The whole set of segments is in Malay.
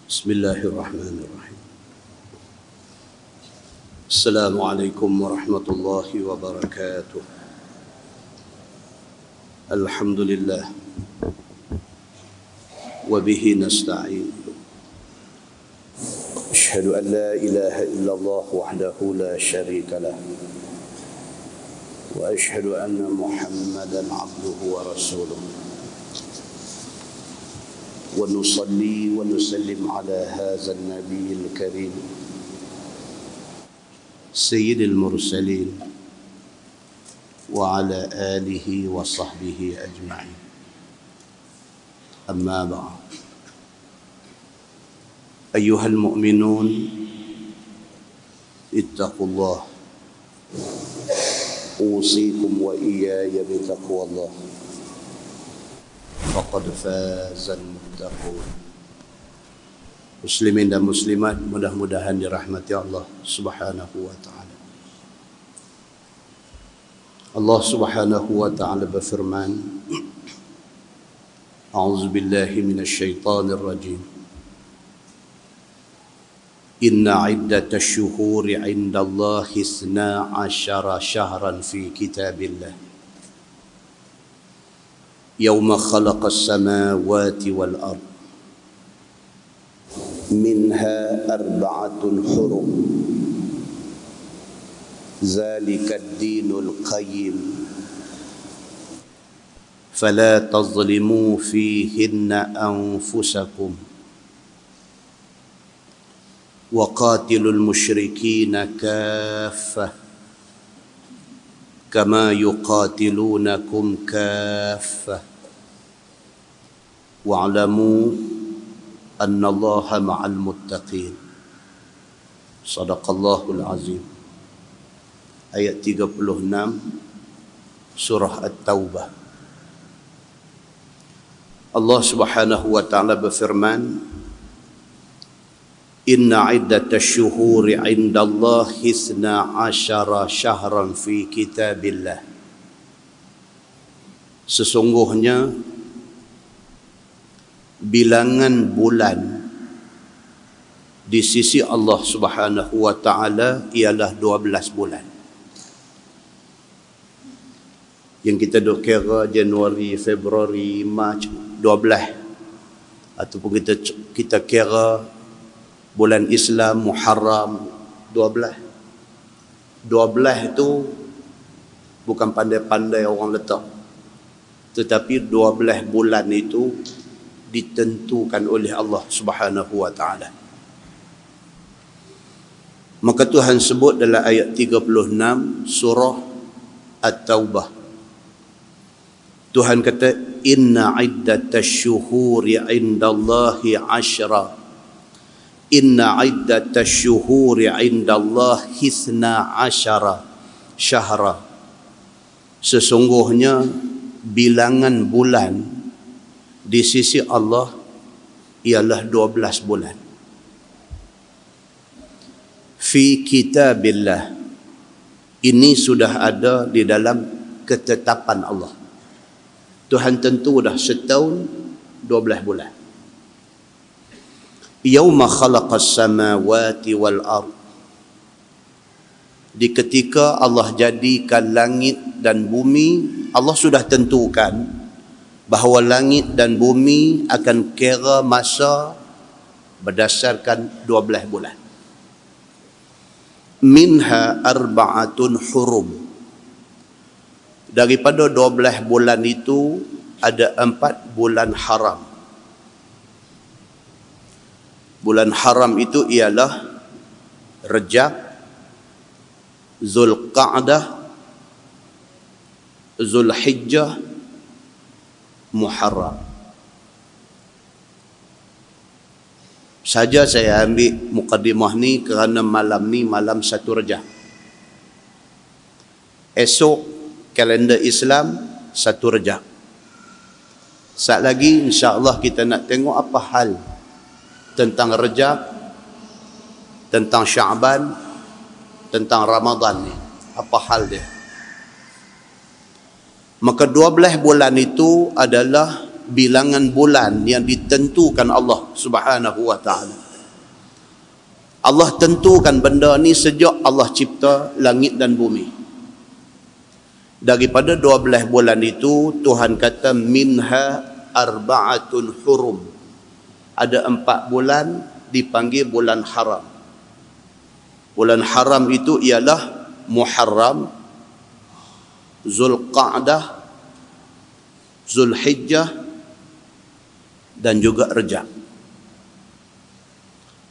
Bismillahirrahmanirrahim. Assalamualaikum warahmatullahi wabarakatuh. Alhamdulillah. Wabihi nasta'in. Ashhadu an la ilaha illallah wahdahu la sharika lah. Wa ashhadu anna Muhammadan abduhu wa rasuluh. ونصلي ونسلم على هذا النبي الكريم سيد المرسلين وعلى آله وصحبه أجمعين. أما بعد، أيها المؤمنون اتقوا الله، أوصيكم وإياي بتقوى الله، faqad fazal muttaqun. Muslimin dan muslimat, mudah-mudahan dirahmati Allah Subhanahu wa taala. Allah Subhanahu wa taala berfirman, A'udzu billahi minasy syaithanir rajim. Inna 'iddatash syuhuri 'indallahi 12 syahran fi kitabillah. يوم خلق السماوات والأرض منها 4 حرم ذلك الدين القيم فلا تظلموا فيهن أنفسكم وقاتلوا المشركين كافة كما يقاتلونكم كافة واعلموا أن الله مع المتقين. صدق الله العظيم. Ayat 36 surah At-Taubah. Allah Subhanahu wa taala berfirman, Inna 'iddatash syuhuri 'indallahi 12 syahran fi kitabillah. Sesungguhnya bilangan bulan di sisi Allah Subhanahu wa taala ialah 12 bulan. Yang kita duk kira Januari, Februari, Mac 12, ataupun kita kira bulan Islam Muharram 12. 12 itu bukan pandai-pandai orang letak, tetapi 12 bulan itu ditentukan oleh Allah Subhanahu wa taala. Maka Tuhan sebut dalam ayat 36 surah At-Taubah. Tuhan kata, Inna 'iddatash syuhuri 'indallahi 'ashra. Inna 'iddatash syuhuri 'indallahi 12 syahra. Sesungguhnya bilangan bulan di sisi Allah ialah 12 bulan. Fi kitabillah. Ini sudah ada di dalam ketetapan Allah. Tuhan tentu dah setahun 12 bulan. Yauma khalaqas samawati wal ard. Di ketika Allah jadikan langit dan bumi, Allah sudah tentukan bahawa langit dan bumi akan kira masa berdasarkan 12 bulan. Minha 4 hurum. Daripada 12 bulan itu ada 4 bulan haram. Bulan haram itu ialah Rajab, Zulqa'dah, Zulhijjah, Muharram. Saja saya ambil mukadimah ni kerana malam ni malam 1 Rajab. Esok kalender Islam 1 Rajab. Saat lagi insya-Allah kita nak tengok apa hal tentang Rajab, tentang Sya'ban, tentang Ramadan ni. Apa hal dia? Maka 12 bulan itu adalah bilangan bulan yang ditentukan Allah Subhanahu wa taala. Allah tentukan benda ni sejak Allah cipta langit dan bumi. Daripada 12 bulan itu Tuhan kata minha arba'atun hurum. Ada 4 bulan dipanggil bulan haram. Bulan haram itu ialah Muharram, Zulqa'dah, Zulhijjah dan juga Rejab.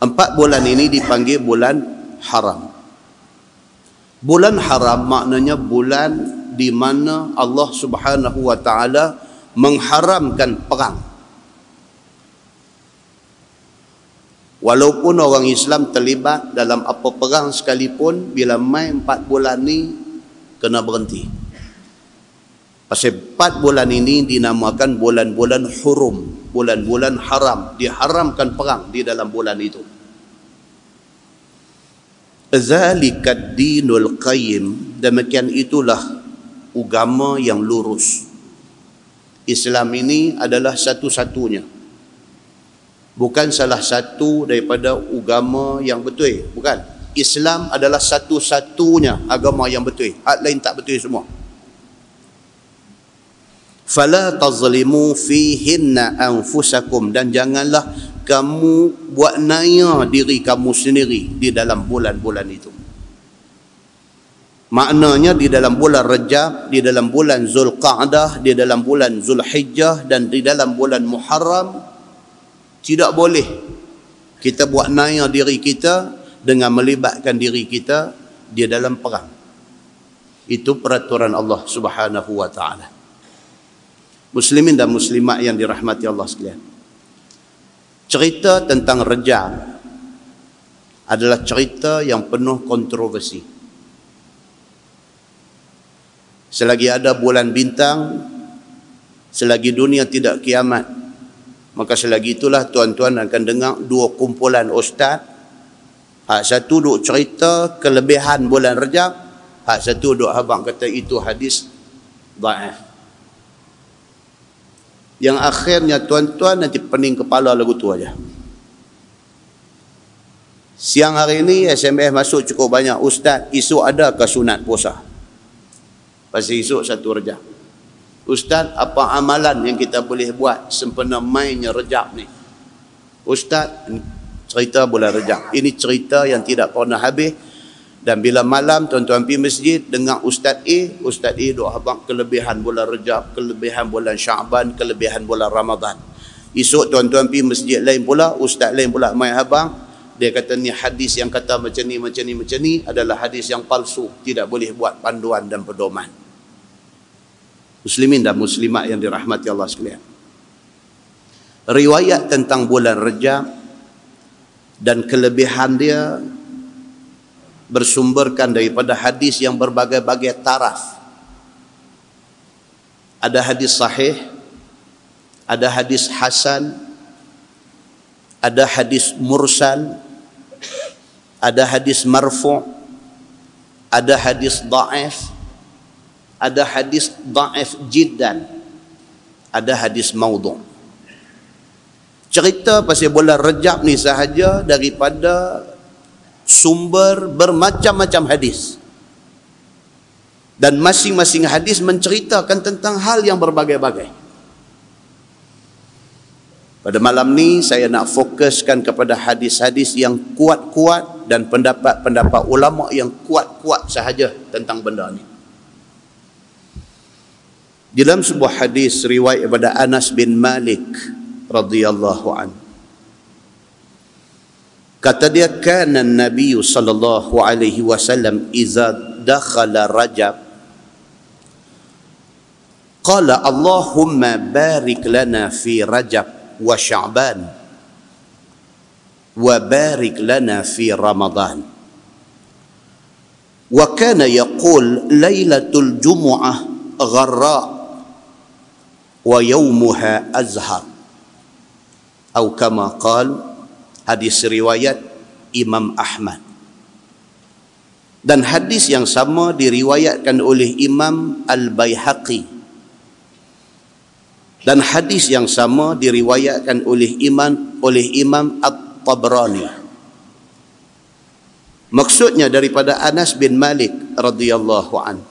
4 bulan ini dipanggil bulan haram. Bulan haram maknanya bulan di mana Allah Subhanahu wa taala mengharamkan perang. Walaupun orang Islam terlibat dalam apa perang sekalipun, bila mai 4 bulan ni kena berhenti. Pasal 4 bulan ini dinamakan bulan-bulan hurum, bulan-bulan haram, diharamkan perang di dalam bulan itu. Zalikad dinul qayyim, demikian itulah agama yang lurus. Islam ini adalah satu-satunya. Bukan salah satu daripada agama yang betul. Bukan. Islam adalah satu-satunya agama yang betul. Hak lain tak betul semua. Fala tazlimu fihinna anfusakum, dan janganlah kamu buat naya diri kamu sendiri di dalam bulan-bulan itu. Maknanya di dalam bulan Rejab, di dalam bulan Zulqa'dah, di dalam bulan Zulhijjah dan di dalam bulan Muharram, tidak boleh kita buat naya diri kita dengan melibatkan diri kita di dalam perang. Itu peraturan Allah Subhanahu wa taala. Muslimin dan muslimat yang dirahmati Allah sekalian. Cerita tentang Rejab adalah cerita yang penuh kontroversi. Selagi ada bulan bintang, selagi dunia tidak kiamat, maka selagi itulah tuan-tuan akan dengar 2 kumpulan ustaz. Hak satu duk cerita kelebihan bulan Rejab, hak satu duk habang kata itu hadis dhaif. Yang akhirnya tuan-tuan nanti pening kepala lagu tu aja. Siang hari ini SMS masuk cukup banyak, ustaz, esok ada ke sunat puasa? Pasal esok 1 Rejab. Ustaz, apa amalan yang kita boleh buat sempena mainnya Rejab ni? Ustaz, cerita bulan Rejab. Ini cerita yang tidak pernah habis. Dan bila malam tuan-tuan pergi masjid, dengar Ustaz A duk habang kelebihan bulan Rejab, kelebihan bulan Syaban, kelebihan bulan Ramadan. Esok tuan-tuan pergi masjid lain pula, Ustaz lain pula main habang. Dia kata ni hadis yang kata macam ni adalah hadis yang palsu. Tidak boleh buat panduan dan pedoman. Muslimin dan muslimat yang dirahmati Allah sekalian. Riwayat tentang bulan Rejab dan kelebihan dia bersumberkan daripada hadis yang berbagai-bagai taraf. Ada hadis sahih, ada hadis hasan, ada hadis mursal, ada hadis marfu', ada hadis dhaif, ada hadis dhaif jiddan, ada hadis maudhu'. Cerita pasal bulan Rejab ni sahaja daripada sumber bermacam-macam hadis. Dan masing-masing hadis menceritakan tentang hal yang berbagai-bagai. Pada malam ni saya nak fokuskan kepada hadis-hadis yang kuat-kuat dan pendapat-pendapat ulama yang kuat-kuat sahaja tentang benda ni. Dalam sebuah hadis riwayat daripada Anas bin Malik radhiyallahu anhu, kata dia, kana Nabi sallallahu alaihi wasallam idza dakhala Rajab qala Allahumma barik lana fi Rajab wa Sya'ban wa barik lana fi Ramadan. Wa kana yaqul lailatul jumu'ah gharra wa yawmuha azhar, atau kama qala. Hadis riwayat Imam Ahmad. Dan hadis yang sama diriwayatkan oleh Imam Al-Baihaqi Dan hadis yang sama diriwayatkan oleh Imam At-Tabrani. Maksudnya daripada Anas bin Malik radhiyallahu an.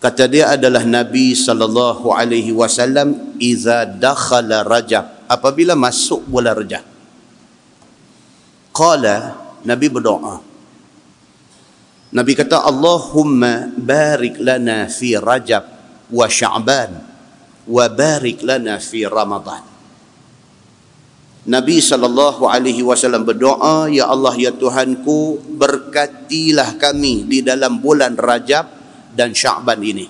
Kata dia adalah Nabi sallallahu alaihi wasallam iza dakhala Rajab, apabila masuk bulan Rajab. Qala, Nabi berdoa. Nabi kata, Allahumma barik lana fi Rajab wa Sya'ban wa barik lana fi Ramadan. Nabi SAW berdoa, ya Allah ya Tuhanku, berkatilah kami di dalam bulan Rajab dan Sya'ban ini.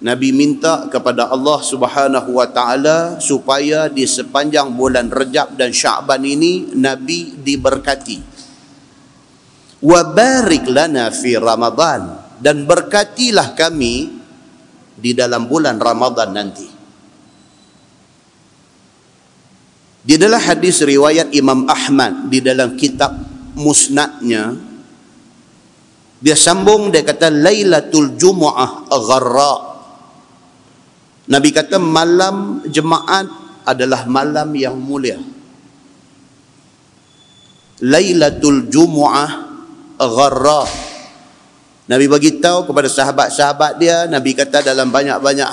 Nabi minta kepada Allah Subhanahu wa taala supaya di sepanjang bulan Rajab dan Sya'ban ini Nabi diberkati. Wa barik lana fi Ramadan, dan berkatilah kami di dalam bulan Ramadan nanti. Di dalam hadis riwayat Imam Ahmad di dalam kitab Musnadnya, dia sambung, dia kata Lailatul Jumu'ah Gharra. Nabi kata malam Jumaat adalah malam yang mulia. Lailatul Jumu'ah Gharra. Nabi bagi tahu kepada sahabat-sahabat dia, Nabi kata dalam banyak-banyak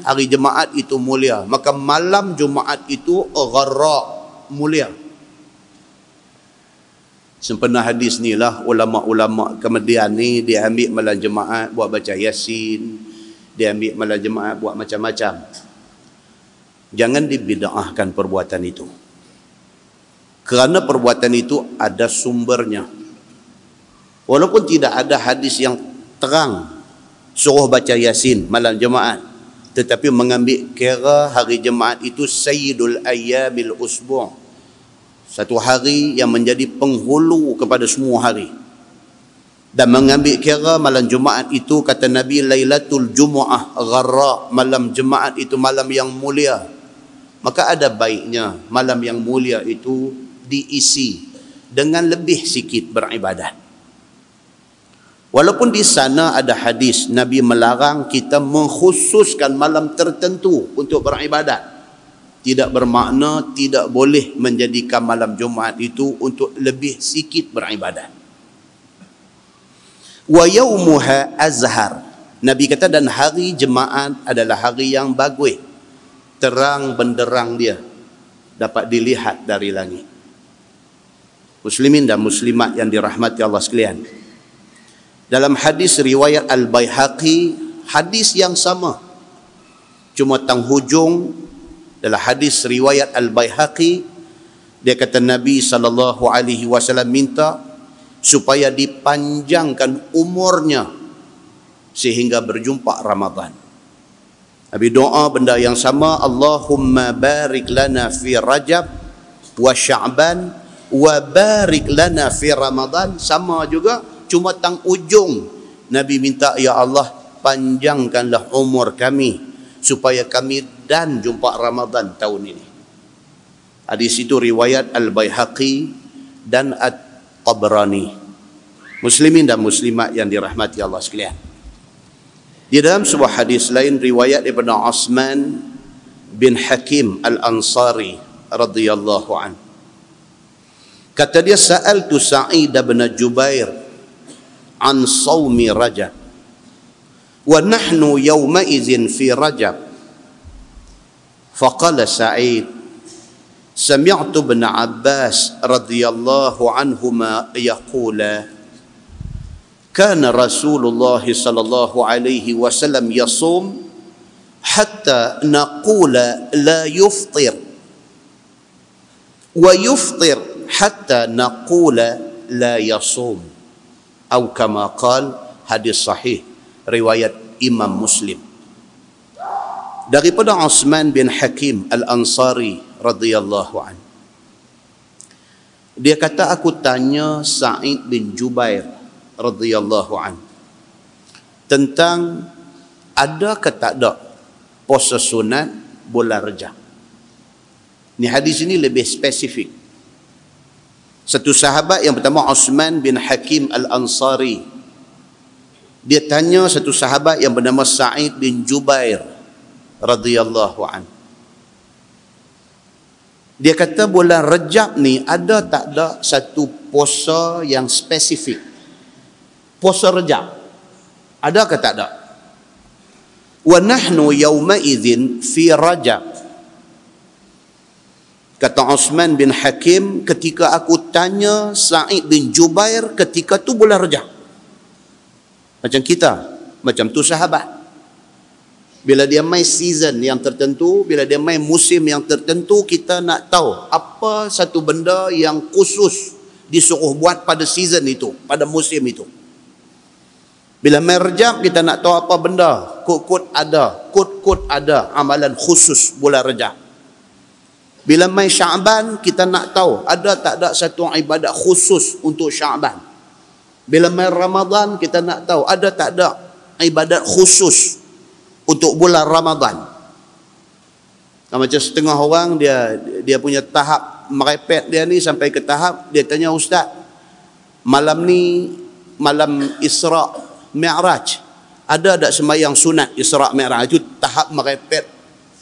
hari Jumaat itu mulia. Maka malam Jumaat itu gharra, mulia. Sempena hadis ni lah ulama-ulama kemudian ni dia ambil malam Jumaat buat baca Yasin, dia ambil malam Jumaat buat macam-macam. Jangan dibid'ahkan perbuatan itu. Kerana perbuatan itu ada sumbernya. Walaupun tidak ada hadis yang terang suruh baca Yasin malam Jumaat, tetapi mengambil kira hari Jumaat itu Sayyidul Ayyamil Usbu', satu hari yang menjadi penghulu kepada semua hari. Dan mengambil kira malam Jumaat itu, kata Nabi, Lailatul Jumu'ah Gharra, malam Jumaat itu malam yang mulia. Maka ada baiknya malam yang mulia itu diisi dengan lebih sikit beribadat. Walaupun di sana ada hadis Nabi melarang kita mengkhususkan malam tertentu untuk beribadat, tidak bermakna tidak boleh menjadikan malam Jumaat itu untuk lebih sikit beribadat. Wa yaumuha azhar. Nabi kata dan hari Jumaat adalah hari yang bagus, terang benderang dia, dapat dilihat dari langit. Muslimin dan muslimat yang dirahmati Allah sekalian, dalam hadis riwayat Al-Baihaqi, hadis yang sama, cuma tang hujung. Dalam hadis riwayat Al-Baihaqi, dia kata Nabi SAW minta supaya dipanjangkan umurnya sehingga berjumpa Ramadan. Nabi doa benda yang sama, Allahumma barik lana fi Rajab wa Sya'ban wa barik lana fi Ramadan. Sama juga, cuma tang ujung Nabi minta, ya Allah panjangkanlah umur kami supaya kami dan jumpa Ramadan tahun ini. Hadis itu riwayat Al-Baihaqi dan At-Tabrani. Muslimin dan muslimat yang dirahmati Allah sekalian, di dalam sebuah hadis lain riwayat Ibn Osman bin Hakim Al-Ansari radhiyallahu an, kata dia, sa'altu Sa'id bin Jubair an sawmi Rajab wa nahnu yawmaizin fi Rajab, faqala Sa'id sami'tu ibn Abbas radhiyallahu anhuma yaqula kana Rasulullah sallallahu alaihi wasallam yasum hatta naqula la yuftir wa yuftir hatta naqula la yasum, atau kama qal, hadis sahih riwayat Imam Muslim. Daripada Osman bin Hakim Al-Ansari radhiyallahu an, dia kata aku tanya Sa'id bin Jubair radhiyallahu an tentang ada ke tak ada puasa sunat bulan Rajab. Ni hadis ini lebih spesifik. Satu sahabat yang pertama Osman bin Hakim Al-Ansari, Dia tanya satu sahabat yang bernama Sa'id bin Jubair radhiyallahu an. Dia kata bulan Rajab ni ada tak ada satu puasa yang spesifik? Puasa Rajab. Ada ke tak ada? Wa nahnu yawma idzin fi Rajab. Kata Uthman bin Hakim, ketika aku tanya Sa'id bin Jubair, ketika tu bulan Rajab. Macam kita, macam tu sahabat. Bila dia main season yang tertentu, bila dia main musim yang tertentu, kita nak tahu apa satu benda yang khusus disuruh buat pada season itu, pada musim itu. Bila main Rajab, kita nak tahu apa benda. Kod-kod ada amalan khusus bulan Rajab. Bila main Sya'ban, kita nak tahu ada tak ada satu ibadat khusus untuk Sya'ban. Bila main Ramadan, kita nak tahu ada tak ada ibadat khusus untuk bulan Ramadan. Macam setengah orang dia punya tahap merepet dia ni sampai ke tahap dia tanya, Ustaz, malam ni malam Isra' Mi'raj, ada tak sembahyang sunat Isra' Mi'raj? Itu tahap merepet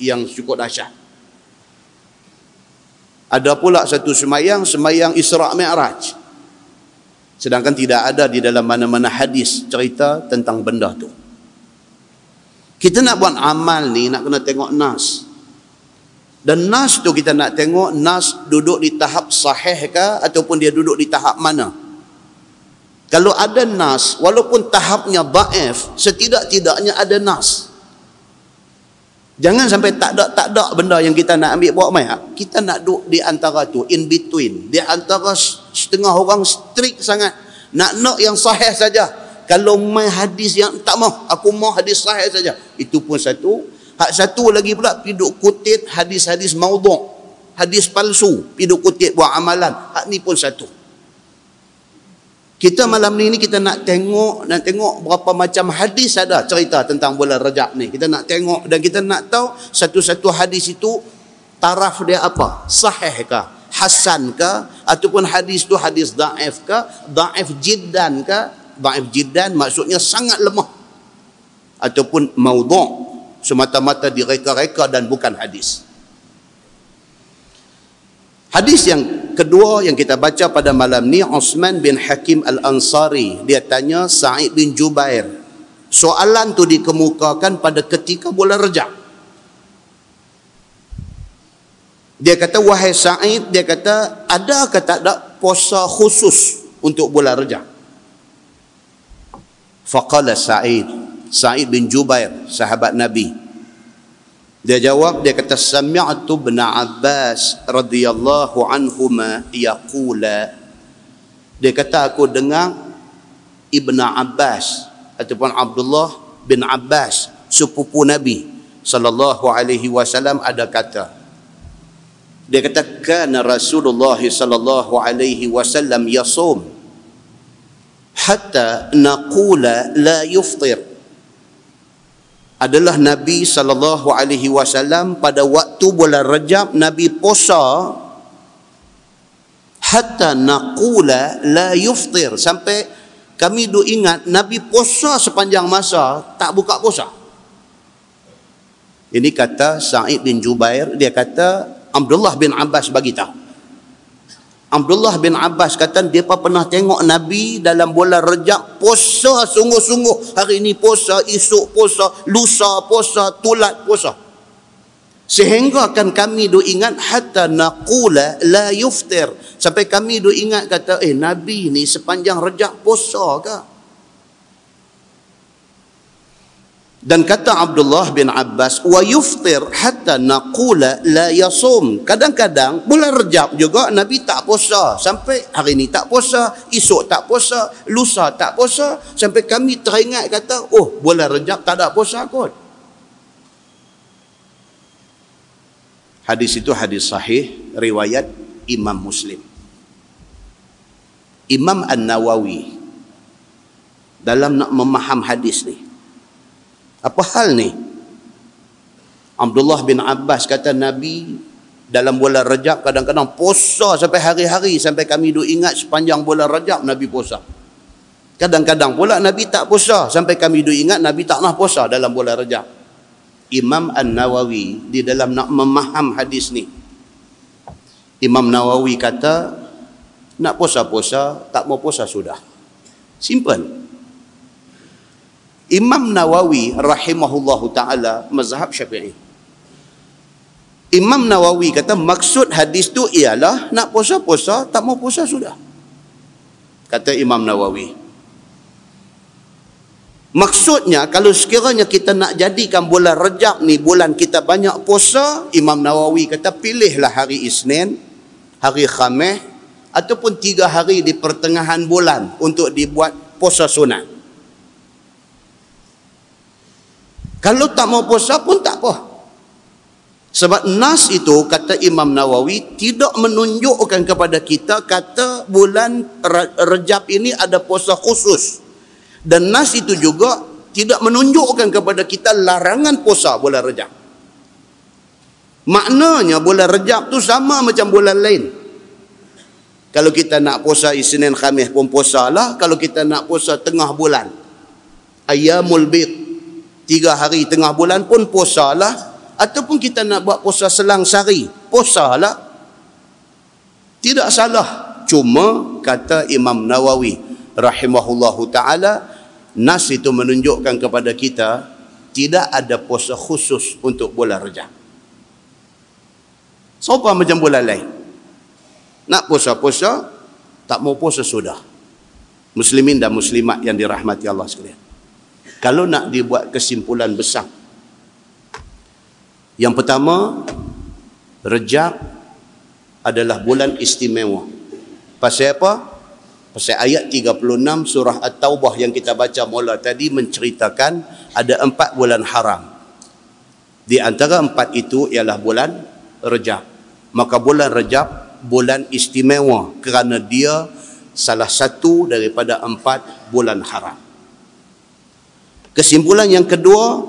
yang cukup dahsyat. Ada pula satu sembahyang Isra' Mi'raj, sedangkan tidak ada di dalam mana-mana hadis cerita tentang benda tu. Kita nak buat amal ni, nak kena tengok nas. Dan nas tu kita nak tengok, nas duduk di tahap sahih ke ataupun dia duduk di tahap mana. Kalau ada nas, walaupun tahapnya dhaif, setidak-tidaknya ada nas. Jangan sampai tak ada benda yang kita nak ambil buat main. Kita nak duduk di antara tu, in between. Di antara setengah orang strict sangat. Nak yang sahih saja. Kalau main hadis yang tak mau, aku mau hadis sahih saja. Itu pun satu. Hak satu lagi pula, piduk kutip hadis-hadis maudhu', hadis palsu, piduk kutip buat amalan. Hak ni pun satu. Kita malam ni kita nak tengok berapa macam hadis ada cerita tentang bulan Rajab ni. Kita nak tengok dan kita nak tahu satu-satu hadis itu taraf dia apa? Sahih ke? Hasan ke? Ataupun hadis tu hadis dhaif ke? Dhaif jiddan ke? Dhaif jiddan maksudnya sangat lemah. Ataupun maudhu', semata-mata direka-reka dan bukan hadis. Hadis yang kedua yang kita baca pada malam ni, Uthman bin Hakim Al-Ansari, dia tanya Sa'id bin Jubair. Soalan tu dikemukakan pada ketika bulan Rajab. Dia kata, wahai Sa'id, dia kata, ada ke tak ada puasa khusus untuk bulan Rajab? Faqala Sa'id bin Jubair, sahabat Nabi, dia jawab, dia kata, sami'tu ibn Abbas radhiyallahu anhuma yaqula. Dia kata, aku dengar Ibn Abbas ataupun Abdullah bin Abbas, sepupu Nabi sallallahu alaihi wasallam, ada kata. Dia kata, kana Rasulullah sallallahu alaihi wasallam yasum hatta naqula la yuftir. Adalah Nabi SAW pada waktu bulan Rajab, Nabi puasa hatta naqula la yuftir, sampai kami duk ingat Nabi puasa sepanjang masa tak buka puasa. Ini kata Sa'id bin Jubair. Dia kata Abdullah bin Abbas bagi tahu. Abdullah bin Abbas kata dia pernah tengok Nabi dalam bulan Rajab puasa sungguh-sungguh. Hari ini puasa, esok puasa, lusa puasa, tulat puasa. Sehingga kan kami duk ingat hatta naqula la yuftir, sampai kami duk ingat kata Nabi ni sepanjang Rajab puasa ke? Dan kata Abdullah bin Abbas, wa yuftir hatta naqula la yasum. Kadang-kadang bulan Rajab juga Nabi tak puasa, sampai hari ni tak puasa, esok tak puasa, lusa tak puasa, sampai kami teringat kata, oh bulan Rajab tak ada puasa kot. Hadis itu hadis sahih riwayat Imam Muslim. Imam An-Nawawi dalam nak memaham hadis ni, apa hal ni? Abdullah bin Abbas kata Nabi dalam bulan Rajab kadang-kadang puasa sampai hari-hari, sampai kami duk ingat sepanjang bulan Rajab Nabi puasa. Kadang-kadang pula Nabi tak puasa, sampai kami duk ingat Nabi tak pernah puasa dalam bulan Rajab. Imam An-Nawawi di dalam nak memaham hadis ni, Imam Nawawi kata, nak puasa-puasa, tak mau puasa sudah. Simple. Imam Nawawi rahimahullahu ta'ala mazhab Syafi'i. Imam Nawawi kata maksud hadis tu ialah nak puasa-puasa, tak mau puasa sudah. Kata Imam Nawawi. Maksudnya kalau sekiranya kita nak jadikan bulan Rajab ni bulan kita banyak puasa, Imam Nawawi kata pilihlah hari Isnin, hari Khamis ataupun 3 hari di pertengahan bulan untuk dibuat puasa sunat. Kalau tak mau puasa pun tak apa. Sebab nas itu, kata Imam Nawawi, tidak menunjukkan kepada kita kata bulan Rajab ini ada puasa khusus. Dan nas itu juga tidak menunjukkan kepada kita larangan puasa bulan Rajab. Maknanya bulan Rajab tu sama macam bulan lain. Kalau kita nak puasa Isnin Khamis pun puasalah. Kalau kita nak puasa tengah bulan, Ayyamul Bid, 3 hari tengah bulan pun puasalah. Ataupun kita nak buat puasa selang sehari, puasalah. Tidak salah. Cuma kata Imam Nawawi rahimahullahu ta'ala, nas itu menunjukkan kepada kita tidak ada puasa khusus untuk bulan Rajab. Sama macam bulan lain. Nak puasa-puasa, tak mau puasa sudah. Muslimin dan muslimat yang dirahmati Allah sekalian. Kalau nak dibuat kesimpulan besar, yang pertama, Rajab adalah bulan istimewa. Pasal apa? Pasal ayat 36 surah At-Taubah yang kita baca mula tadi menceritakan ada 4 bulan haram. Di antara 4 itu ialah bulan Rajab. Maka bulan Rajab bulan istimewa kerana dia salah satu daripada 4 bulan haram. Kesimpulan yang kedua,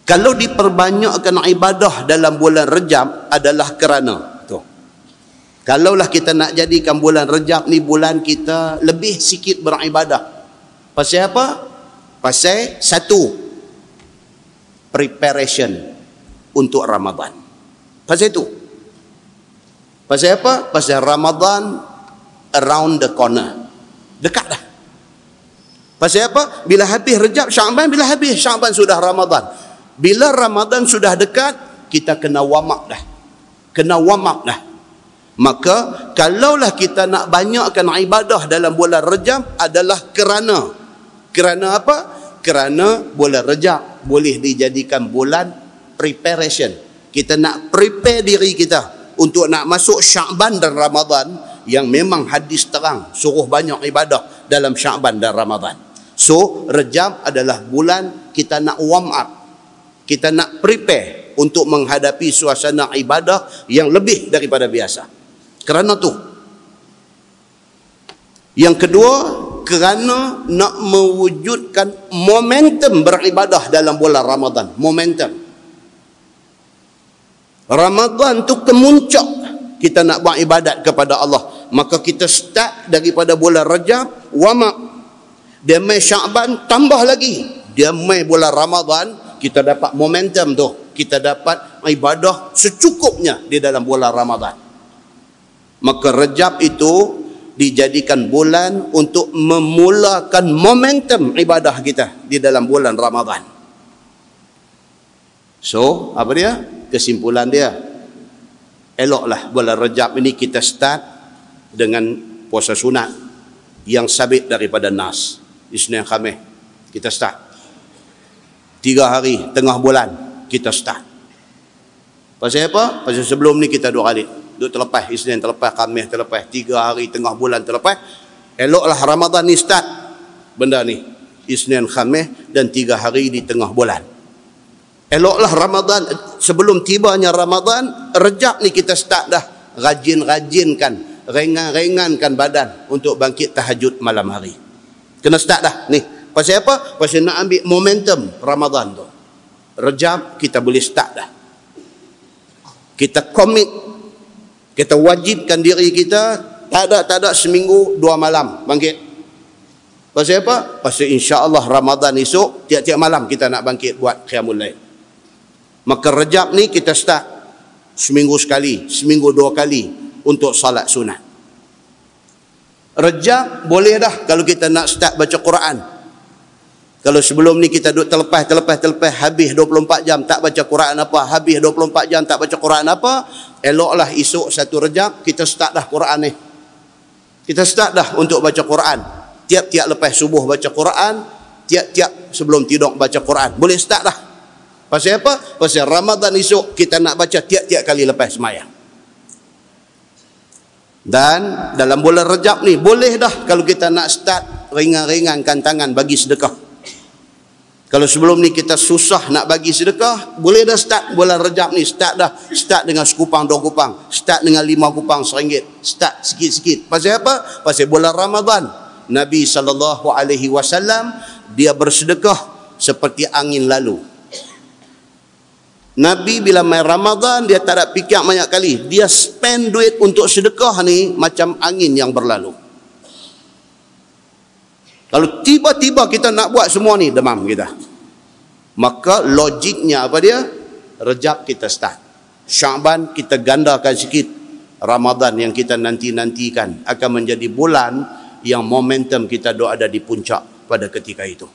kalau diperbanyakkan ibadah dalam bulan Rajab adalah kerana tu. Kalaulah kita nak jadikan bulan Rajab ni bulan kita lebih sikit beribadah. Pasal apa? Pasal satu, preparation untuk Ramadan. Pasal itu. Pasal apa? Pasal Ramadan around the corner. Dekat dah. Pasal apa? Bila habis Rajab, Syaban, bila habis Syaban sudah Ramadan. Bila Ramadan sudah dekat, kita kena warm up dah. Kena warm up dah. Maka kalaulah kita nak banyakkan ibadah dalam bulan Rajab adalah kerana apa? Kerana bulan Rajab boleh dijadikan bulan preparation. Kita nak prepare diri kita untuk nak masuk Syaban dan Ramadan yang memang hadis terang suruh banyak ibadah dalam Syaban dan Ramadan. So, Rajab adalah bulan kita nak warm up. Kita nak prepare untuk menghadapi suasana ibadah yang lebih daripada biasa. Kerana tu. Yang kedua, kerana nak mewujudkan momentum beribadah dalam bulan Ramadan. Momentum. Ramadan tu kemuncak kita nak buat ibadat kepada Allah. Maka kita start daripada bulan Rajab, warm up. Dia mai Syaban, tambah lagi. Dia mai bulan Ramadan, kita dapat momentum tu. Kita dapat ibadah secukupnya di dalam bulan Ramadan. Maka Rajab itu dijadikan bulan untuk memulakan momentum ibadah kita di dalam bulan Ramadan. So, apa dia? Kesimpulan dia, eloklah bulan Rajab ini kita start dengan puasa sunat yang sabit daripada nas. Isnin Khamis kita start. 3 hari tengah bulan kita start. Pasal apa? Pasal sebelum ni kita 2 kali. Duk terlepas, Isnin terlepas, Khamis terlepas, 3 hari tengah bulan terlepas. Eloklah Ramadan ni start benda ni. Isnin Khamis dan 3 hari di tengah bulan. Eloklah Ramadan, sebelum tibanya Ramadan, Rajab ni kita start dah. Rajin-rajinkan, ringan-ringankan badan untuk bangkit tahajud malam hari. Kena start dah ni. Pasal apa? Pasal nak ambil momentum Ramadan tu. Rajab kita boleh start dah. Kita commit, kita wajibkan diri kita, tak ada seminggu 2 malam bangkit. Pasal apa? Pasal insya-Allah Ramadan esok tiap-tiap malam kita nak bangkit buat qiyamul lail. Maka Rejab ni kita start seminggu sekali, seminggu 2 kali untuk salat sunat. Rejab boleh dah kalau kita nak start baca Quran. Kalau sebelum ni kita duduk terlepas, habis 24 jam tak baca Quran apa, habis 24 jam tak baca Quran apa, eloklah esok 1 Rejab kita start dah Quran ni. Kita start dah untuk baca Quran. Tiap-tiap lepas subuh baca Quran, tiap-tiap sebelum tidur baca Quran. Boleh start dah. Pasal apa? Pasal Ramadan esok kita nak baca tiap-tiap kali lepas sembahyang. Dan dalam bulan Rejab ni boleh dah kalau kita nak start ringan-ringankan tangan bagi sedekah. Kalau sebelum ni kita susah nak bagi sedekah, boleh dah start bulan Rejab ni, start dengan sekupang 2 kupang, start dengan 5 kupang RM1, start sikit-sikit. Pasal apa? Pasal bulan Ramadan Nabi SAW dia bersedekah seperti angin lalu. Nabi bila main Ramadan dia tak ada fikir banyak kali, dia spend duit untuk sedekah ni macam angin yang berlalu. Kalau tiba-tiba kita nak buat semua ni, demam kita. Maka logiknya apa dia? Rejab kita start, Syaban kita gandakan sikit, Ramadan yang kita nanti-nantikan akan menjadi bulan yang momentum kita ada di puncak pada ketika itu.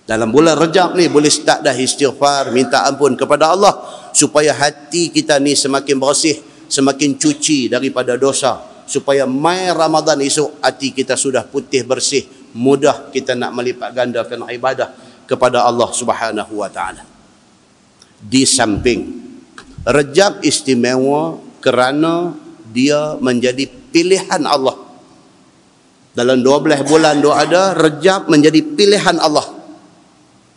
Dalam bulan Rejab ni boleh start dah istighfar, minta ampun kepada Allah supaya hati kita ni semakin bersih, semakin cuci daripada dosa, supaya mai Ramadan esok hati kita sudah putih bersih, mudah kita nak melipat gandakan ibadah kepada Allah Subhanahu wa taala. Di samping Rejab istimewa kerana dia menjadi pilihan Allah. Dalam 12 bulan ada, Rejab menjadi pilihan Allah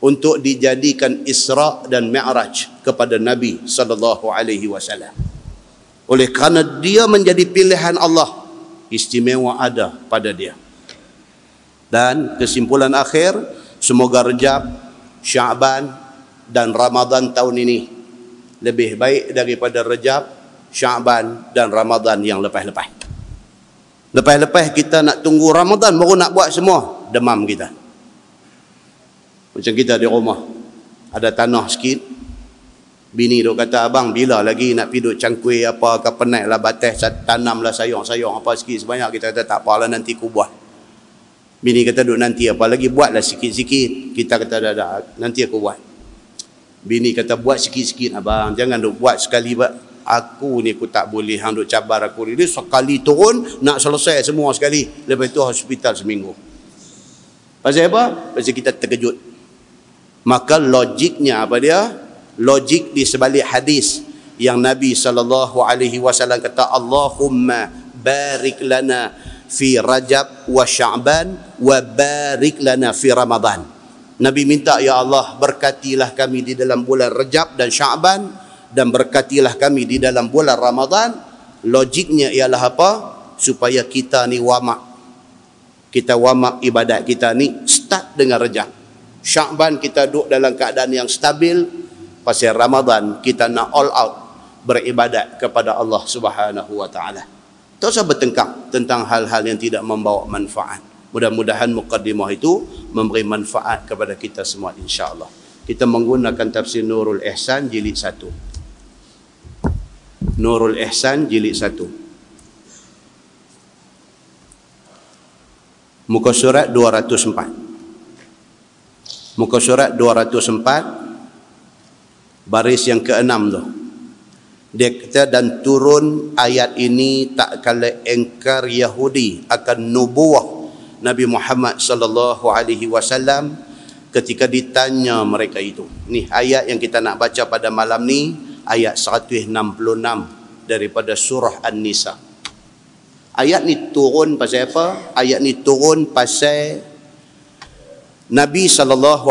untuk dijadikan Isra dan Mi'raj kepada Nabi sallallahu alaihi wasallam. Oleh kerana dia menjadi pilihan Allah, istimewa ada pada dia. Dan kesimpulan akhir, semoga Rejab, Syaban dan Ramadan tahun ini lebih baik daripada Rejab, Syaban dan Ramadan yang lepas-lepas. Lepas-lepas kita nak tunggu Ramadan baru nak buat semua, demam kita. Macam kita di rumah, ada tanah sikit, bini duk kata, abang bila lagi nak pergi duk cangkui apa ke, penat lah batas, tanamlah sayang-sayang apa sikit sebanyak. Kita kata tak apalah, nanti ku buat. Bini kata duk nanti apa lagi, buatlah sikit-sikit. Kita kata dah, nanti aku buat. Bini kata buat sikit-sikit abang, jangan duk buat sekali. Aku ni aku tak boleh hang duk cabar aku ni. Dia sekali turun nak selesai semua sekali, lepas tu hospital seminggu. Pasal apa? Pasal kita terkejut. Maka logiknya apa dia? Logik di sebalik hadis yang Nabi SAW kata, Allahumma barik lana fi Rajab wa Sya'ban wa barik lana fi Ramadan. Nabi minta, ya Allah berkatilah kami di dalam bulan Rajab dan Sya'ban, dan berkatilah kami di dalam bulan Ramadan. Logiknya ialah apa? Supaya kita ni wamak. Kita wamak ibadat kita ni start dengan Rajab. Sya'ban kita duduk dalam keadaan yang stabil. Pasal Ramadan kita nak all out beribadat kepada Allah Subhanahu wa taala. Tak usah bertengkar tentang hal-hal yang tidak membawa manfaat. Mudah-mudahan muqaddimah itu memberi manfaat kepada kita semua insya-Allah. Kita menggunakan tafsir Nurul Ihsan jilid 1. Nurul Ihsan jilid 1. Muka surat 204. Muka surat 204 baris yang ke-6 tu. Dia kata, dan turun ayat ini tak kala engkar Yahudi akan nubuwah Nabi Muhammad sallallahu alaihi wasallam ketika ditanya mereka itu. Ni ayat yang kita nak baca pada malam ni, ayat 166 daripada surah An-Nisa. Ayat ni turun pasal apa? Ayat ni turun pasal Nabi SAW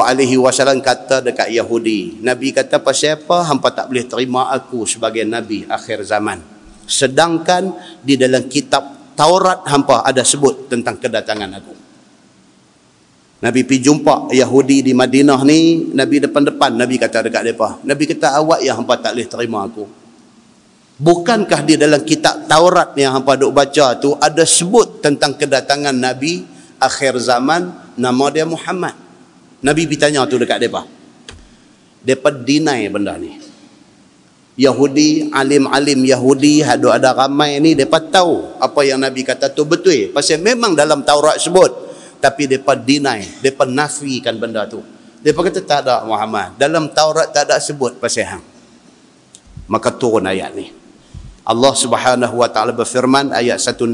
kata dekat Yahudi. Nabi kata, pasal apa hampa tak boleh terima aku sebagai Nabi akhir zaman, sedangkan di dalam kitab Taurat hampa ada sebut tentang kedatangan aku. Nabi pergi jumpa Yahudi di Madinah ni, Nabi depan-depan Nabi kata dekat mereka, Nabi kata, awak yang hampa tak boleh terima aku, bukankah di dalam kitab Taurat yang hampa duk baca tu ada sebut tentang kedatangan Nabi akhir zaman, nama dia Muhammad. Nabi bertanya tu dekat mereka. Mereka deny benda ni. Yahudi, alim-alim Yahudi, ada ramai ni, mereka tahu apa yang Nabi kata tu betul. Pasal memang dalam Taurat sebut. Tapi mereka deny, mereka nafikan benda tu. Mereka kata tak ada Muhammad. Dalam Taurat tak ada sebut pasal hang. Maka turun ayat ni. Allah Subhanahu wa taala berfirman ayat 166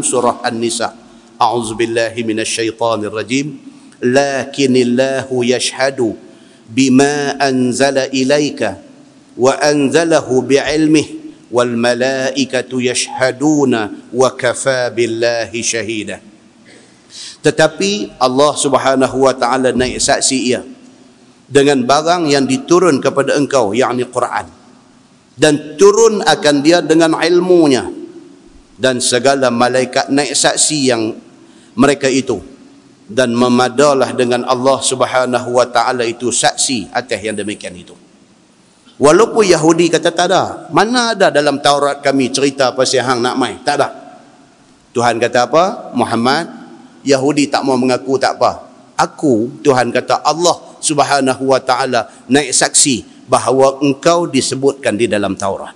surah An-Nisa. A'udzubillahi minasyaitonir rajim. Lakinillahu yashhadu bima anzala ilaika wa anzalahu bi'ilmihi wal malaikatu yashhaduna wa kafa billahi syahida. Tetapi Allah Subhanahu wa taala naik saksi ia dengan barang yang diturun kepada engkau, yakni Quran, dan turun akan dia dengan ilmunya, dan segala malaikat naik saksi yang mereka itu, dan memadalah dengan Allah Subhanahu wa taala itu saksi atas yang demikian itu. Walaupun Yahudi kata tak ada, mana ada dalam Taurat kami cerita pasal hang nak mai, tak ada. Tuhan kata apa? Muhammad, Yahudi tak mau mengaku tak apa. Aku, Tuhan kata, Allah Subhanahu wa taala naik saksi bahawa engkau disebutkan di dalam Taurat.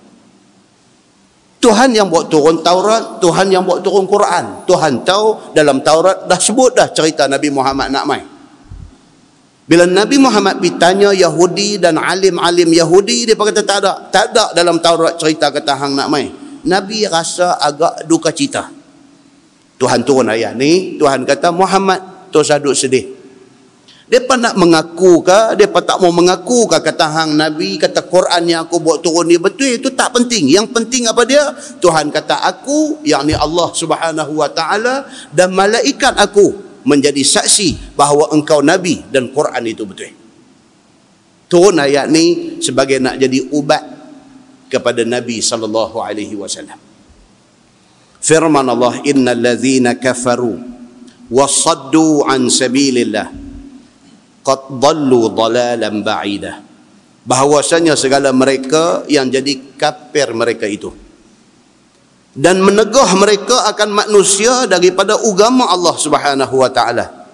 Tuhan yang buat turun Taurat, Tuhan yang buat turun Quran. Tuhan tahu dalam Taurat dah sebut dah cerita Nabi Muhammad nak mai. Bila Nabi Muhammad bertanya Yahudi dan alim-alim Yahudi, dia kata tak ada. Tak ada dalam Taurat cerita kata hang nak mai. Nabi rasa agak duka cita. Tuhan turun ayat ni, Tuhan kata Muhammad tu sadut sedih. Mereka nak mengaku ke, mereka tak mau mengaku ke kata hang Nabi, kata Quran yang aku buat turun ni betul, itu tak penting. Yang penting apa dia? Tuhan kata aku, yakni Allah Subhanahu wa taala, dan malaikat aku menjadi saksi bahawa engkau Nabi dan Quran itu betul. Turun ayat ni sebagai nak jadi ubat kepada Nabi sallallahu alaihi wasallam. Firman Allah, innal ladzina kafaru wasaddu an sabilillah qad dallu dalalan ba'idah. Bahawasanya segala mereka yang jadi kafir mereka itu dan menegah mereka akan manusia daripada agama Allah Subhanahu wa taala,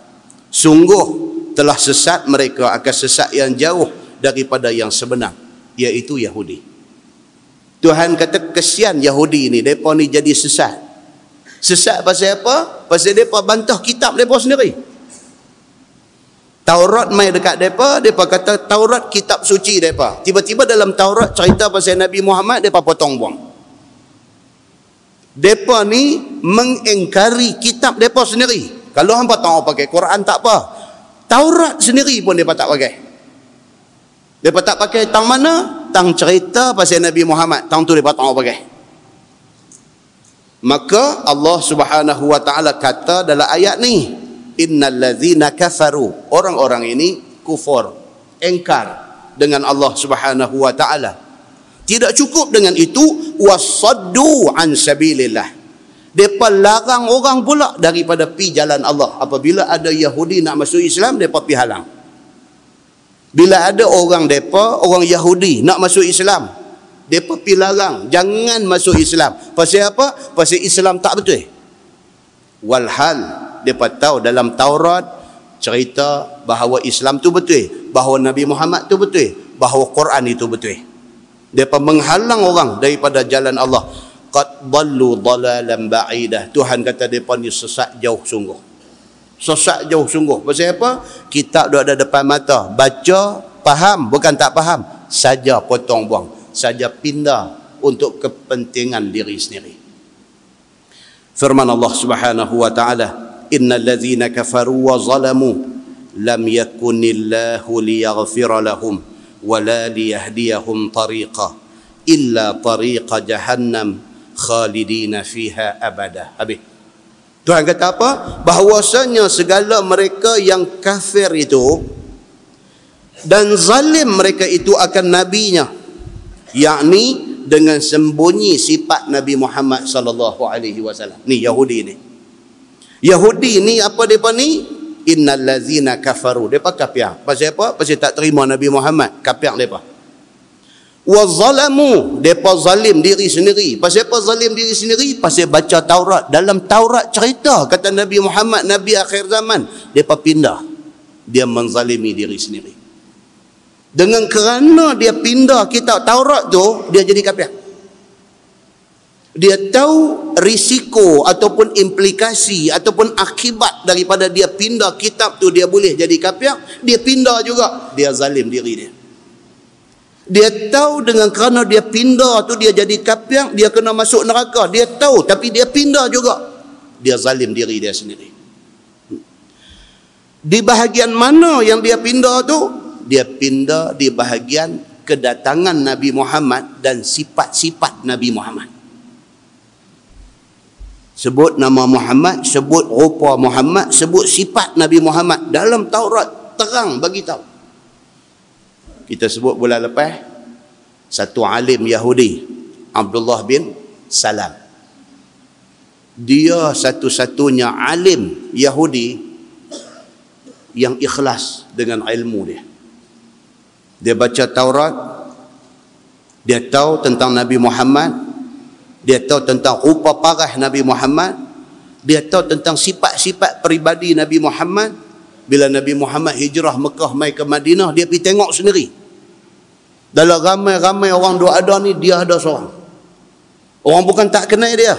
sungguh telah sesat mereka akan sesat yang jauh daripada yang sebenar, iaitu Yahudi. Tuhan kata kesian Yahudi ni, mereka ni jadi sesat. Sesat pasal apa? Pasal mereka bantah kitab mereka sendiri. Taurat mai dekat mereka, mereka kata Taurat kitab suci mereka. Tiba-tiba dalam Taurat cerita pasal Nabi Muhammad, mereka potong buang. Mereka ni mengingkari kitab mereka sendiri. Kalau hampa tak mau pakai Quran tak apa, Taurat sendiri pun mereka tak pakai. Mereka tak pakai tang mana? Tang cerita pasal Nabi Muhammad, tang tu mereka tak mau pakai. Maka Allah Subhanahu wa taala kata dalam ayat ni, innal ladzina kafaru, orang-orang ini kufur, engkar dengan Allah Subhanahu wa taala. Tidak cukup dengan itu, wasaddu an sabilillah. Depa larang orang pula daripada pi jalan Allah. Apabila ada Yahudi nak masuk Islam, depa pi halang. Bila ada orang depa, orang Yahudi nak masuk Islam, depa pi larang, jangan masuk Islam. Pasal apa? Pasal Islam tak betul. Walhal depa tahu dalam Taurat cerita bahawa Islam tu betul, bahawa Nabi Muhammad tu betul, bahawa Quran itu betul. Depa menghalang orang daripada jalan Allah. Qad dallu dalalan ba'idah. Tuhan kata depa ni sesat jauh sungguh. Sesat jauh sungguh. Pasal apa? Kitab dah ada depan mata, baca, faham, bukan tak faham, saja potong buang, saja pindah untuk kepentingan diri sendiri. Firman Allah Subhanahu wa taala, innal ladzina kafaru wa zalamu lam yakunillahu liyaghfira lahum wala liyahdiyahum tariqa illa tariqa jahannam khalidina fiha abada. Habis. Tuhan kata apa? Bahawasanya segala mereka yang kafir itu dan zalim mereka itu akan nabinya, yakni dengan sembunyi sifat Nabi Muhammad sallallahu alaihi wasallam. Ni Yahudi ni. Yahudi ni apa depa ni? Innal ladzina kafaru. Depa kafir. Pasal apa? Pasal tak terima Nabi Muhammad. Kafir depa. Wa zalamu, depa zalim diri sendiri. Pasal apa zalim diri sendiri? Pasal baca Taurat. Dalam Taurat cerita kata Nabi Muhammad, Nabi akhir zaman, depa pindah. Dia menzalimi diri sendiri. Dengan kerana dia pindah kitab Taurat tu, dia jadi kafir. Dia tahu risiko ataupun implikasi ataupun akibat daripada dia pindah kitab tu, dia boleh jadi kafir. Dia pindah juga, dia zalim diri dia. Dia tahu dengan kerana dia pindah tu dia jadi kafir, dia kena masuk neraka. Dia tahu tapi dia pindah juga. Dia zalim diri dia sendiri. Di bahagian mana yang dia pindah tu? Dia pindah di bahagian kedatangan Nabi Muhammad dan sifat-sifat Nabi Muhammad. Sebut nama Muhammad, sebut rupa Muhammad, sebut sifat Nabi Muhammad. Dalam Taurat terang bagi tahu. Kita sebut bulan lepas, satu alim Yahudi, Abdullah bin Salam. Dia satu-satunya alim Yahudi yang ikhlas dengan ilmu dia. Dia baca Taurat, dia tahu tentang Nabi Muhammad, dia tahu tentang rupa parah Nabi Muhammad, dia tahu tentang sifat-sifat peribadi Nabi Muhammad. Bila Nabi Muhammad hijrah Mekah mai ke Madinah, dia pergi tengok sendiri. Dalam ramai-ramai orang duk ada ni, dia ada seorang. Orang bukan tak kenal dia.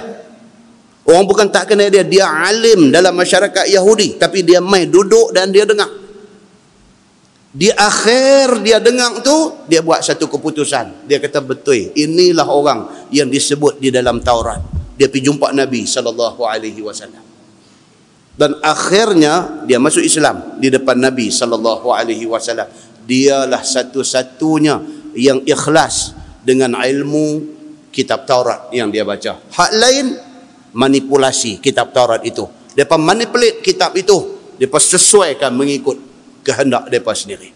Orang bukan tak kenal dia. Dia alim dalam masyarakat Yahudi. Tapi dia mai duduk dan dia dengar. Di akhir dia dengar tu, dia buat satu keputusan. Dia kata betul, inilah orang yang disebut di dalam Taurat. Dia pergi jumpa Nabi SAW. Dan akhirnya dia masuk Islam di depan Nabi SAW. Dialah satu-satunya yang ikhlas dengan ilmu kitab Taurat yang dia baca. Hak lain manipulasi kitab Taurat itu. Depa manipulate kitab itu, depa sesuaikan mengikut kehendak depa sendiri.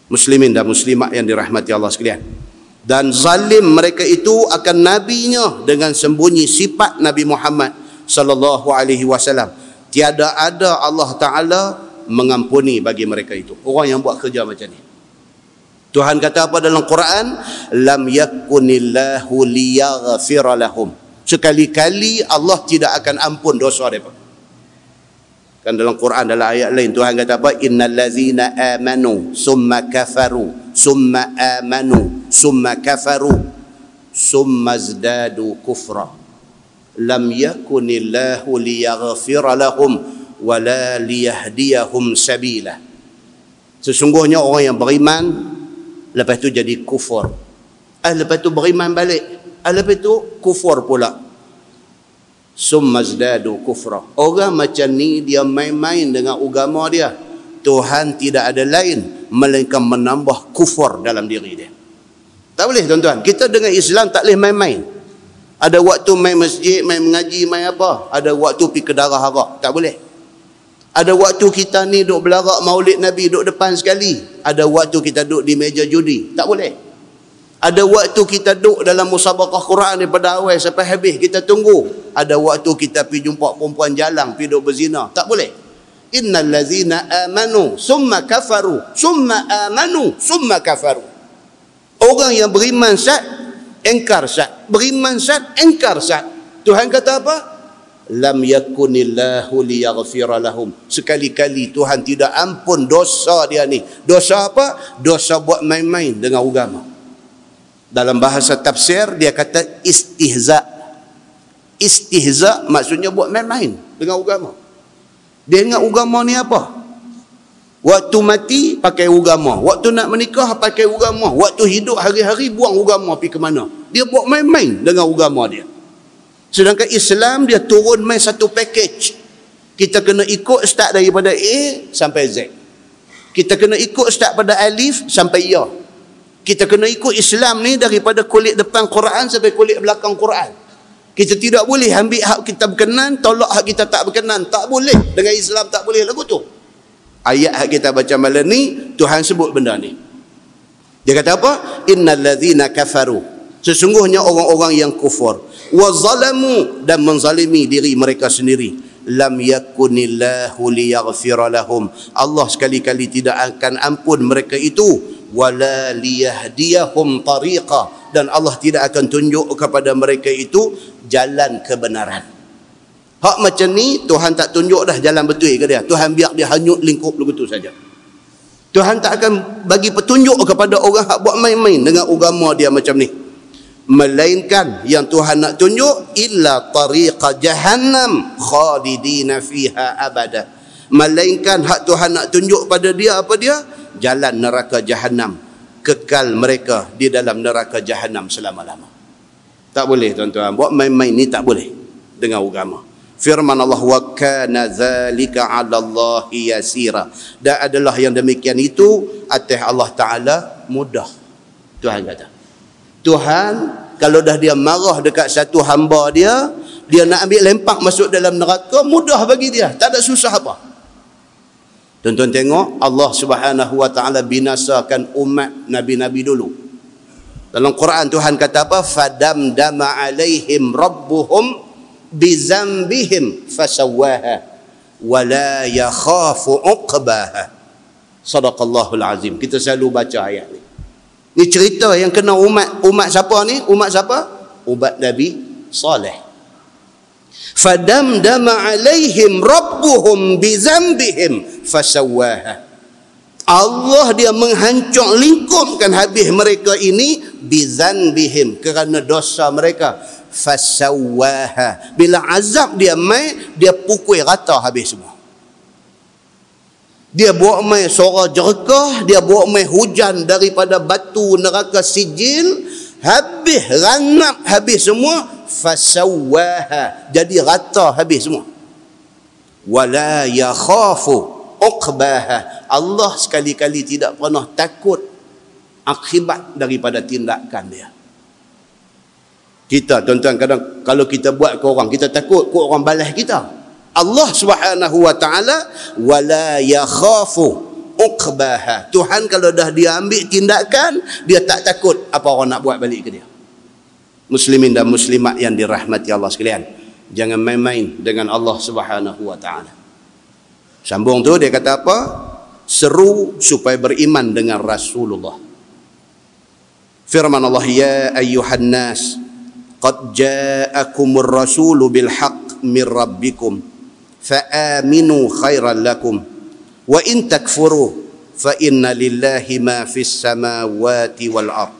Muslimin dan muslimat yang dirahmati Allah sekalian. Dan zalim mereka itu akan nabinya dengan sembunyi sifat Nabi Muhammad sallallahu alaihi wasallam. Tiada ada Allah Ta'ala mengampuni bagi mereka itu. Orang yang buat kerja macam ni. Tuhan kata apa dalam Quran? Lam yakunillahu liyaghfira lahum. Sekali-kali Allah tidak akan ampun dosa mereka. Kan dalam Quran, dalam ayat lain Tuhan kata apa? Innal ladzina amanu summa kafaru summa amanu summa kafaru summa zdadu kufra. Lam yakunillahu liyaghfira lahum wala liyahdiyahum sabila. Sesungguhnya orang yang beriman lepas tu jadi kufur, lepas tu beriman balik, lepas tu kufur pula. Summa zdadu kufra. Orang macam ni dia main-main dengan agama dia, Tuhan tidak ada lain melainkan menambah kufur dalam diri dia. Tak boleh tuan-tuan, kita dengan Islam tak boleh main-main. Ada waktu main masjid, main mengaji, main apa. Ada waktu pergi ke darah harak. Tak boleh. Ada waktu kita ni duduk belarak maulid Nabi, duduk depan sekali. Ada waktu kita duduk di meja judi. Tak boleh. Ada waktu kita duduk dalam musabaqah Quran daripada awal sampai habis. Kita tunggu. Ada waktu kita pergi jumpa perempuan jalang, pergi duduk berzina. Tak boleh. Innal ladzina amanu summa kafaru summa amanu summa kafaru. Orang yang beriman engkar sat, beriman sat, engkar sat. Tuhan kata apa? Lam yakunillahu liyaghfira lahum. Sekali-kali Tuhan tidak ampun dosa dia ni. Dosa apa? Dosa buat main-main dengan agama. Dalam bahasa tafsir dia kata istihza. Istihza maksudnya buat main-main dengan agama. Dia ingat agama ni apa? Waktu mati pakai agama, waktu nak menikah pakai agama, waktu hidup hari-hari buang agama pergi ke mana. Dia buat main-main dengan agama dia. Sedangkan Islam dia turun main satu package. Kita kena ikut start daripada A sampai Z. Kita kena ikut start pada alif sampai ya. Kita kena ikut Islam ni daripada kulit depan Quran sampai kulit belakang Quran. Kita tidak boleh ambil hak kita berkenan, tolak hak kita tak berkenan. Tak boleh. Dengan Islam tak boleh lagu tu. Ayat yang kita baca malam ni, Tuhan sebut benda ni. Dia kata apa? Innal ladzina kafaru. Sesungguhnya orang-orang yang kufur. Wa zalamu, dan menzalimi diri mereka sendiri. Lam yakunillahu liyaghfira lahum. Allah sekali-kali tidak akan ampun mereka itu wala liyahdiyahum tariqa, dan Allah tidak akan tunjuk kepada mereka itu jalan kebenaran. Hak macam ni Tuhan tak tunjuk dah jalan betul ke dia. Tuhan biar dia hanyut lingkup begitu saja. Tuhan tak akan bagi petunjuk kepada orang hak buat main-main dengan agama dia macam ni. Melainkan yang Tuhan nak tunjuk illa tariqa jahannam khalidina fiha abada. Melainkan hak Tuhan nak tunjuk pada dia apa dia? Jalan neraka jahannam. Kekal mereka di dalam neraka jahannam selama-lama. Tak boleh tuan-tuan. Buat main-main ni tak boleh dengan agama. Firman Allah, wa kana zalika 'ala Allahi yasira. Dan adalah yang demikian itu atas Allah Taala mudah. Tuhan kata. Tuhan kalau dah dia marah dekat satu hamba dia, dia nak ambil lempak masuk dalam neraka, mudah bagi dia. Tak ada susah apa. Tuan-tuan tengok Allah Subhanahu wa taala binasakan umat nabi-nabi dulu. Dalam Quran Tuhan kata apa? Fadamdama alaihim rabbuhum bizambihim fasawwaha wala yakhafu uqbaha. Sadaqallahul azim. Kita selalu baca ayat ni. Ni cerita yang kena umat siapa ni? Umat siapa? Umat Nabi Saleh. Fadamdama alaihim rabbuhum bizambihim fasawwaha. Allah dia menghancur lingkupkan habis mereka ini bizanbihim, kerana dosa mereka. Fasawwaha. Bila azab dia mai, dia pukul rata habis semua. Dia buat mai suara jerkah, dia buat mai hujan daripada batu neraka sijil, habis ranap habis semua. Fasawwaha, jadi rata habis semua. Wala yakhafu uqbaha. Allah sekali-kali tidak pernah takut akibat daripada tindakan dia. Kita tuan-tuan kadang kalau kita buat ke orang, kita takut ke orang balas kita. Allah Subhanahu wa taala wala yakhafu uqbaha. Tuhan kalau dah dia ambil tindakan, dia tak takut apa orang nak buat balik ke dia. Muslimin dan muslimat yang dirahmati Allah sekalian, jangan main-main dengan Allah Subhanahu wa taala. Sambung tu dia kata apa? Seru supaya beriman dengan Rasulullah. Firman Allah, ya ayyuhan nas qad ja'akumur rasulu bil haqq min rabbikum fa'aminu khairan lakum wa in takfuru fa inna lillahi ma fis samawati wal ard.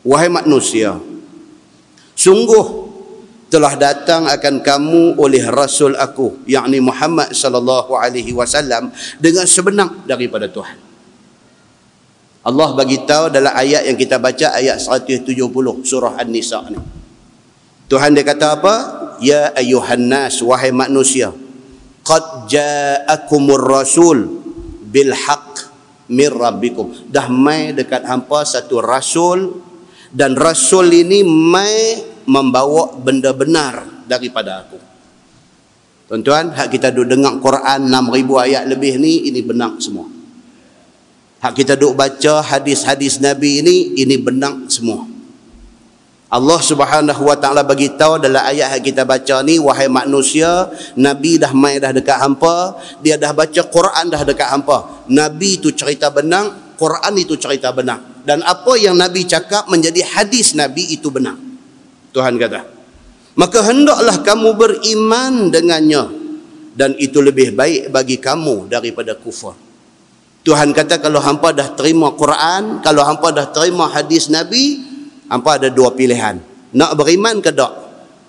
Wahai manusia, sungguh telah datang akan kamu oleh Rasul aku, yakni Muhammad sallallahu alaihi wasallam, dengan sebenar daripada Tuhan. Allah bagi tahu dalam ayat yang kita baca, ayat 170 surah An-Nisa ni. Tuhan dia kata apa? Ya ayyuhan nas, wahai manusia, qad ja'akumur rasul bil haqq min rabbikum. Dah mai dekat hampa satu rasul, dan rasul ini mai membawa benda benar daripada aku. Tuan-tuan, hak kita duk dengar Quran 6,000 ayat lebih ni, ini benar semua. Hak kita duk baca hadis-hadis Nabi ini benar semua. Allah Subhanahu wa taala bagi tahu dalam ayat yang kita baca ni, wahai manusia, Nabi dah mai dah dekat hampa, dia dah baca Quran dah dekat hampa. Nabi tu cerita benar, Quran itu cerita benar, dan apa yang Nabi cakap menjadi hadis Nabi itu benar. Tuhan kata, maka hendaklah kamu beriman dengannya, dan itu lebih baik bagi kamu daripada kufur. Tuhan kata kalau hampa dah terima Quran, kalau hampa dah terima hadis Nabi, hampa ada dua pilihan, nak beriman ke tak?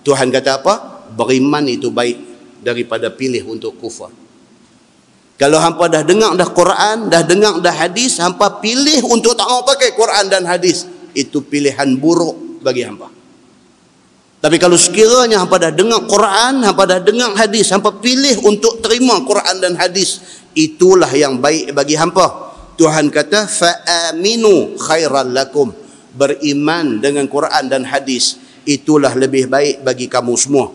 Tuhan kata apa? Beriman itu baik daripada pilih untuk kufur. Kalau hampa dah dengar dah Quran, dah dengar dah hadis, hampa pilih untuk tak mau pakai Quran dan hadis, itu pilihan buruk bagi hampa. Tapi kalau sekiranya hampa dah dengar Quran, hampa dah dengar hadis, hampa pilih untuk terima Quran dan hadis, itulah yang baik bagi hampa. Tuhan kata fa'aminu khairan lakum, beriman dengan Quran dan hadis itulah lebih baik bagi kamu semua.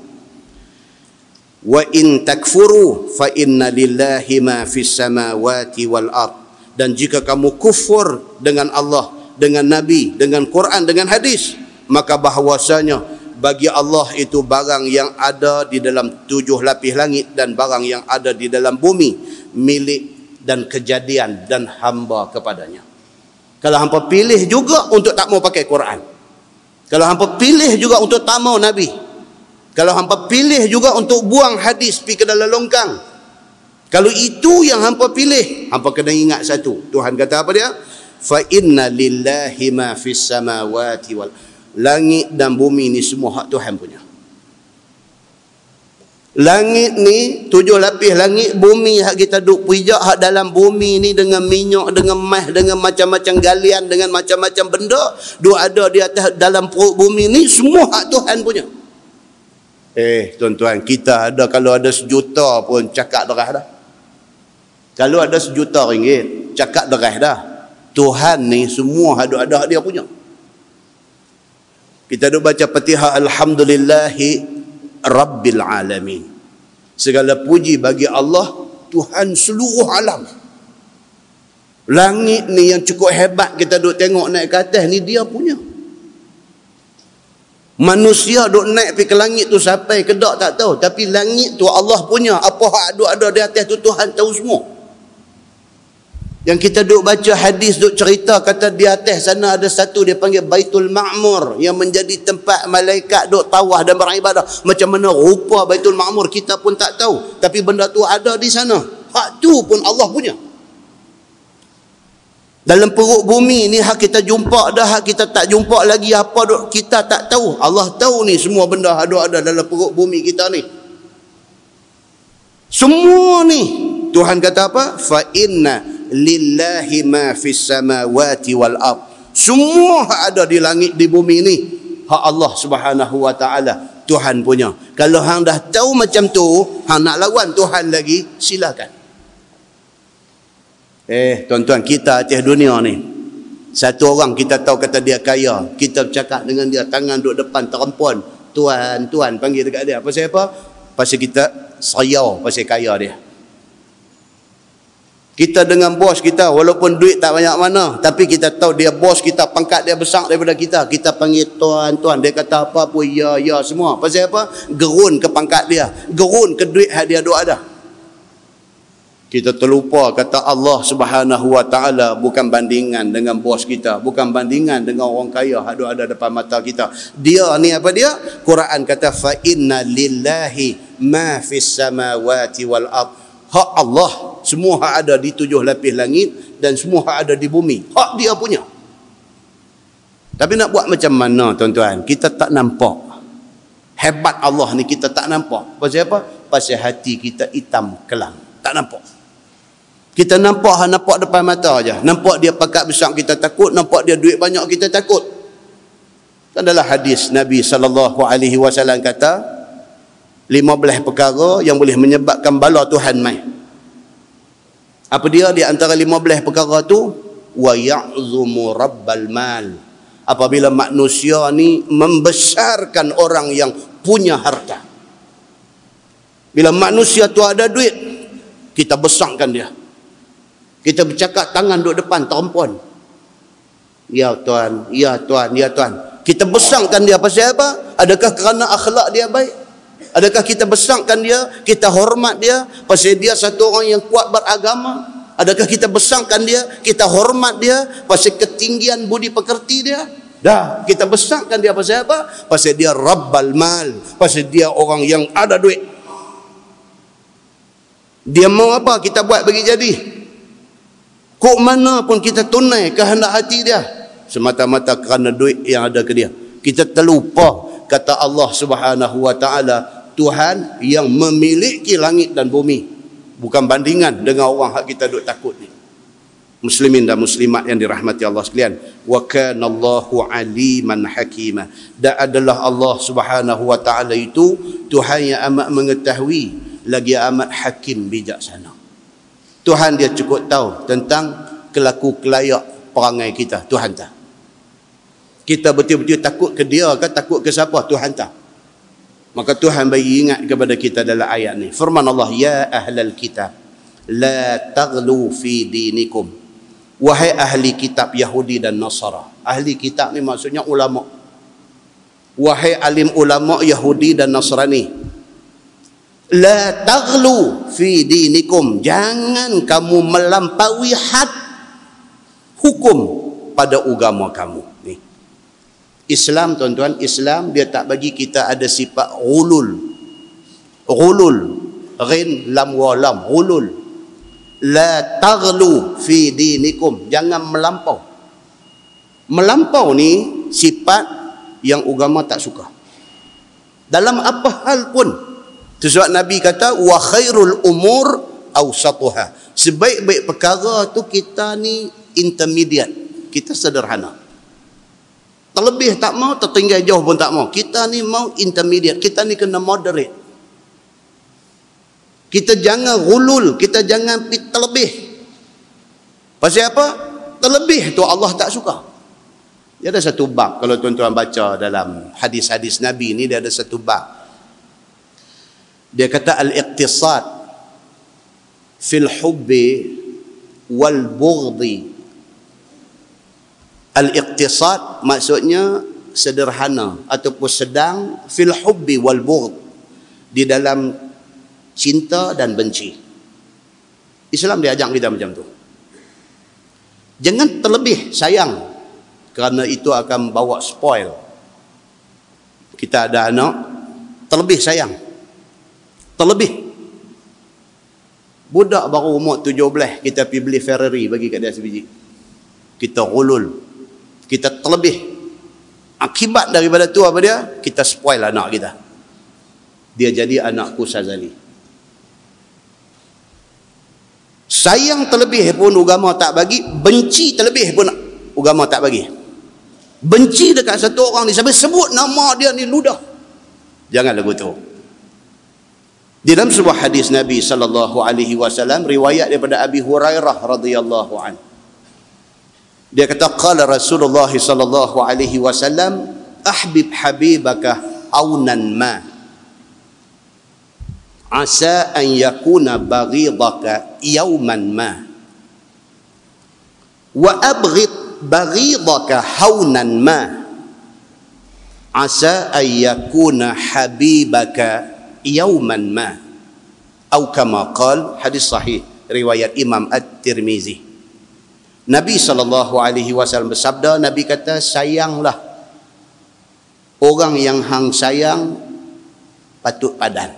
Wa in takfuru fa inna lillahi ma fis samawati wal ard. Dan jika kamu kufur dengan Allah, dengan Nabi, dengan Quran, dengan hadis, maka bahwasanya bagi Allah itu barang yang ada di dalam 7 lapis langit dan barang yang ada di dalam bumi, milik dan kejadian dan hamba kepadanya. Kalau hampa pilih juga untuk tak mau pakai Quran. Kalau hampa pilih juga untuk tak mau Nabi. Kalau hampa pilih juga untuk buang hadis pergi ke dalam longkang. Kalau itu yang hampa pilih, hampa kena ingat satu. Tuhan kata apa dia? Fa inna lillahi ma fis samawati wal, langit dan bumi ni semua hak Tuhan punya. Langit ni 7 lapis langit, bumi hak kita duk pijak hak dalam bumi ni dengan minyak, dengan emas, dengan macam-macam galian, dengan macam-macam benda duk ada di atas dalam perut bumi ni, semua hak Tuhan punya. Tuan-tuan, kita ada kalau ada 1 juta pun cakap derah dah. Kalau ada 1 juta ringgit cakap derah dah. Tuhan ni semua ada dia punya. Kita duk baca Fatihah, alhamdulillahi Rabbil alamin. Segala puji bagi Allah, Tuhan seluruh alam. Langit ni yang cukup hebat kita duk tengok naik ke atas ni, dia punya. Manusia duk naik pergi ke langit tu sampai ke dak tak tahu, tapi langit tu Allah punya. Apa hak duk ada di atas tu Tuhan tahu semua. Yang kita duk baca hadis duk cerita kata di atas sana ada satu dia panggil Baitul Ma'mur yang menjadi tempat malaikat duk tawaf dan beribadah. Macam mana rupa Baitul Ma'mur kita pun tak tahu, tapi benda tu ada di sana. Hak tu pun Allah punya. Dalam perut bumi ni hak kita jumpa dah, hak kita tak jumpa lagi apa duk kita tak tahu. Allah tahu ni semua benda ada dalam perut bumi kita ni. Semua ni Tuhan kata apa? Fa inna lillahi ma fis samawati wal ard. Semua ada di langit di bumi ni hak Allah Subhanahu wa taala, Tuhan punya. Kalau hang dah tahu macam tu, hang nak lawan Tuhan lagi, silakan. Tuan-tuan, kita atas dunia ni, satu orang kita tahu kata dia kaya, kita bercakap dengan dia, tangan duduk depan terempun, tuan, tuan panggil dekat dia. Pasal apa? Pasal kita sayau pasal kaya dia. Kita dengan bos kita, walaupun duit tak banyak mana, tapi kita tahu dia bos kita, pangkat dia besar daripada kita. Kita panggil tuan-tuan. Dia kata apa pun ya, ya semua. Pasal apa? Gerun ke pangkat dia, gerun ke duit dia duk ada. Kita terlupa kata Allah Subhanahu wa taala bukan bandingan dengan bos kita, bukan bandingan dengan orang kaya yang ada depan mata kita. Dia ni apa dia? Quran kata fa inna lillahi ma fis samawati wal ard. Hak Allah semua hak ada di 7 lapis langit dan semua hak ada di bumi. Hak dia punya. Tapi nak buat macam mana tuan-tuan? Kita tak nampak. Hebat Allah ni kita tak nampak. Pasal apa? Pasal hati kita hitam kelam. Tak nampak. Kita nampak depan mata aja. Nampak dia pangkat besar kita takut, nampak dia duit banyak kita takut. Adalah hadis Nabi SAW kata 15 perkara yang boleh menyebabkan bala Tuhan mai. Apa dia di antara 15 perkara tu? Wa ya'zumu rabbal mal. Apabila manusia ni membesarkan orang yang punya harta. Bila manusia tu ada duit, kita besarkan dia. Kita bercakap tangan duduk depan terempun. Ya tuan, ya tuan, ya tuan. Kita besarkan dia pasal apa? Adakah kerana akhlak dia baik? Adakah kita besarkan dia, kita hormat dia pasal dia satu orang yang kuat beragama? Adakah kita besarkan dia, kita hormat dia pasal ketinggian budi pekerti dia? Dah, kita besarkan dia pasal apa? Pasal dia rabbal mal, pasal dia orang yang ada duit. Dia mau apa kita buat bagi jadi. Kok mana pun kita tunai kehendak hati dia semata-mata kerana duit yang ada ke dia. Kita terlupa kata Allah Subhanahu wa taala, Tuhan yang memiliki langit dan bumi, bukan bandingan dengan orang hak kita duk takut ni. Muslimin dan muslimat yang dirahmati Allah sekalian, wa kana Allahu aliman hakima. Dan adalah Allah Subhanahu wa taala itu Tuhan yang amat mengetahui lagi amat hakim bijaksana. Tuhan dia cukup tahu tentang kelaku kelayak perangai kita. Tuhan tahu. Kita betul-betul takut ke dia ke takut ke siapa? Tuhan tahu. Maka Tuhan bagi ingat kepada kita dalam ayat ni. Firman Allah, ya ahlal kitab la taghlu fi dinikum. Wahai ahli kitab Yahudi dan Nasara. Ahli kitab ni maksudnya ulama. Wahai alim ulama Yahudi dan Nasrani, la taghlu fi dinikum, jangan kamu melampaui had hukum pada agama kamu. Ni. Islam, tuan-tuan, Islam dia tak bagi kita ada sifat ghulul. Ghulul. Ghin lam wa lam. Ghulul. La taghlu fi dinikum. Jangan melampau. Melampau ni sifat yang agama tak suka. Dalam apa hal pun. Sebab Nabi kata wa khairul umur awsatuha. Sebaik-baik perkara tu kita ni intermediate. Kita sederhana. Terlebih tak mau, tertinggal jauh pun tak mau. Kita ni mau intermediate. Kita ni kena moderate. Kita jangan ghulul, kita jangan terlebih. Pasal apa? Terlebih tu Allah tak suka. Dia ada satu bab, kalau tuan-tuan baca dalam hadis-hadis Nabi ni, dia ada satu bab. Dia kata al-iqtisad fil hubbi wal bughdi. Al-iqtisad maksudnya sederhana ataupun sedang, fil hubbi wal bughd, di dalam cinta dan benci. Islam dia ajak kita macam tu. Jangan terlebih sayang, kerana itu akan bawa spoil. Kita ada anak, terlebih sayang. Terlebih. Budak baru umur 17, kita pergi beli Ferrari bagi kat dia sebiji. Kita ghulul. Kita terlebih. Akibat daripada tu apa dia? Kita spoil anak kita. Dia jadi anakku Sazali. Sayang terlebih pun agama tak bagi. Benci terlebih pun agama tak bagi. Benci dekat satu orang ni sampai sebut nama dia ni ludah. Jangan lagu tu. Di dalam sebuah hadis Nabi SAW, riwayat daripada Abi Hurairah radhiyallahu anhu. Dia kata qala Rasulullah sallallahu alaihi wasallam ahbib habibaka aunan ma asa an yakuna baghidaka yawman ma wa abghid baghidaka haunan ma asa an yakuna habibaka yawman ma, atau kama qala. Hadis sahih riwayat Imam At-Tirmizi. Nabi SAW bersabda, Nabi kata, sayanglah orang yang hang sayang patut padan.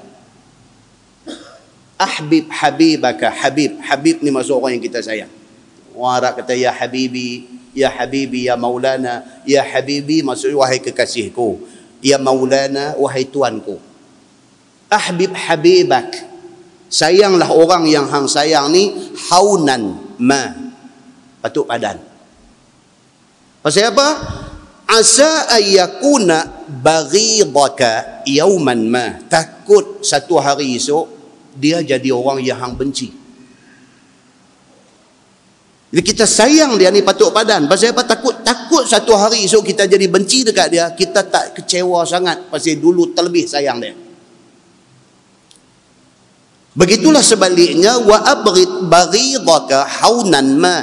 Ahbib habibaka. Habib ni maksud orang yang kita sayang. Orang Arab kata ya habibi, ya habibi, ya maulana. Ya habibi maksud wahai kekasihku, ya maulana wahai tuanku. Ahbib habibak. Sayanglah orang yang hang sayang ni haunan ma, patut padan. Pasal apa? Asa ayyakuna baghidaka yawman ma. Takut satu hari esok dia jadi orang yang hang benci. Jadi kita sayang dia ni patut padan. Pasal apa? Takut satu hari esok kita jadi benci dekat dia. Kita tak kecewa sangat pasal dulu terlebih sayang dia. Begitulah sebaliknya, wa abghid baghidaka haunan ma.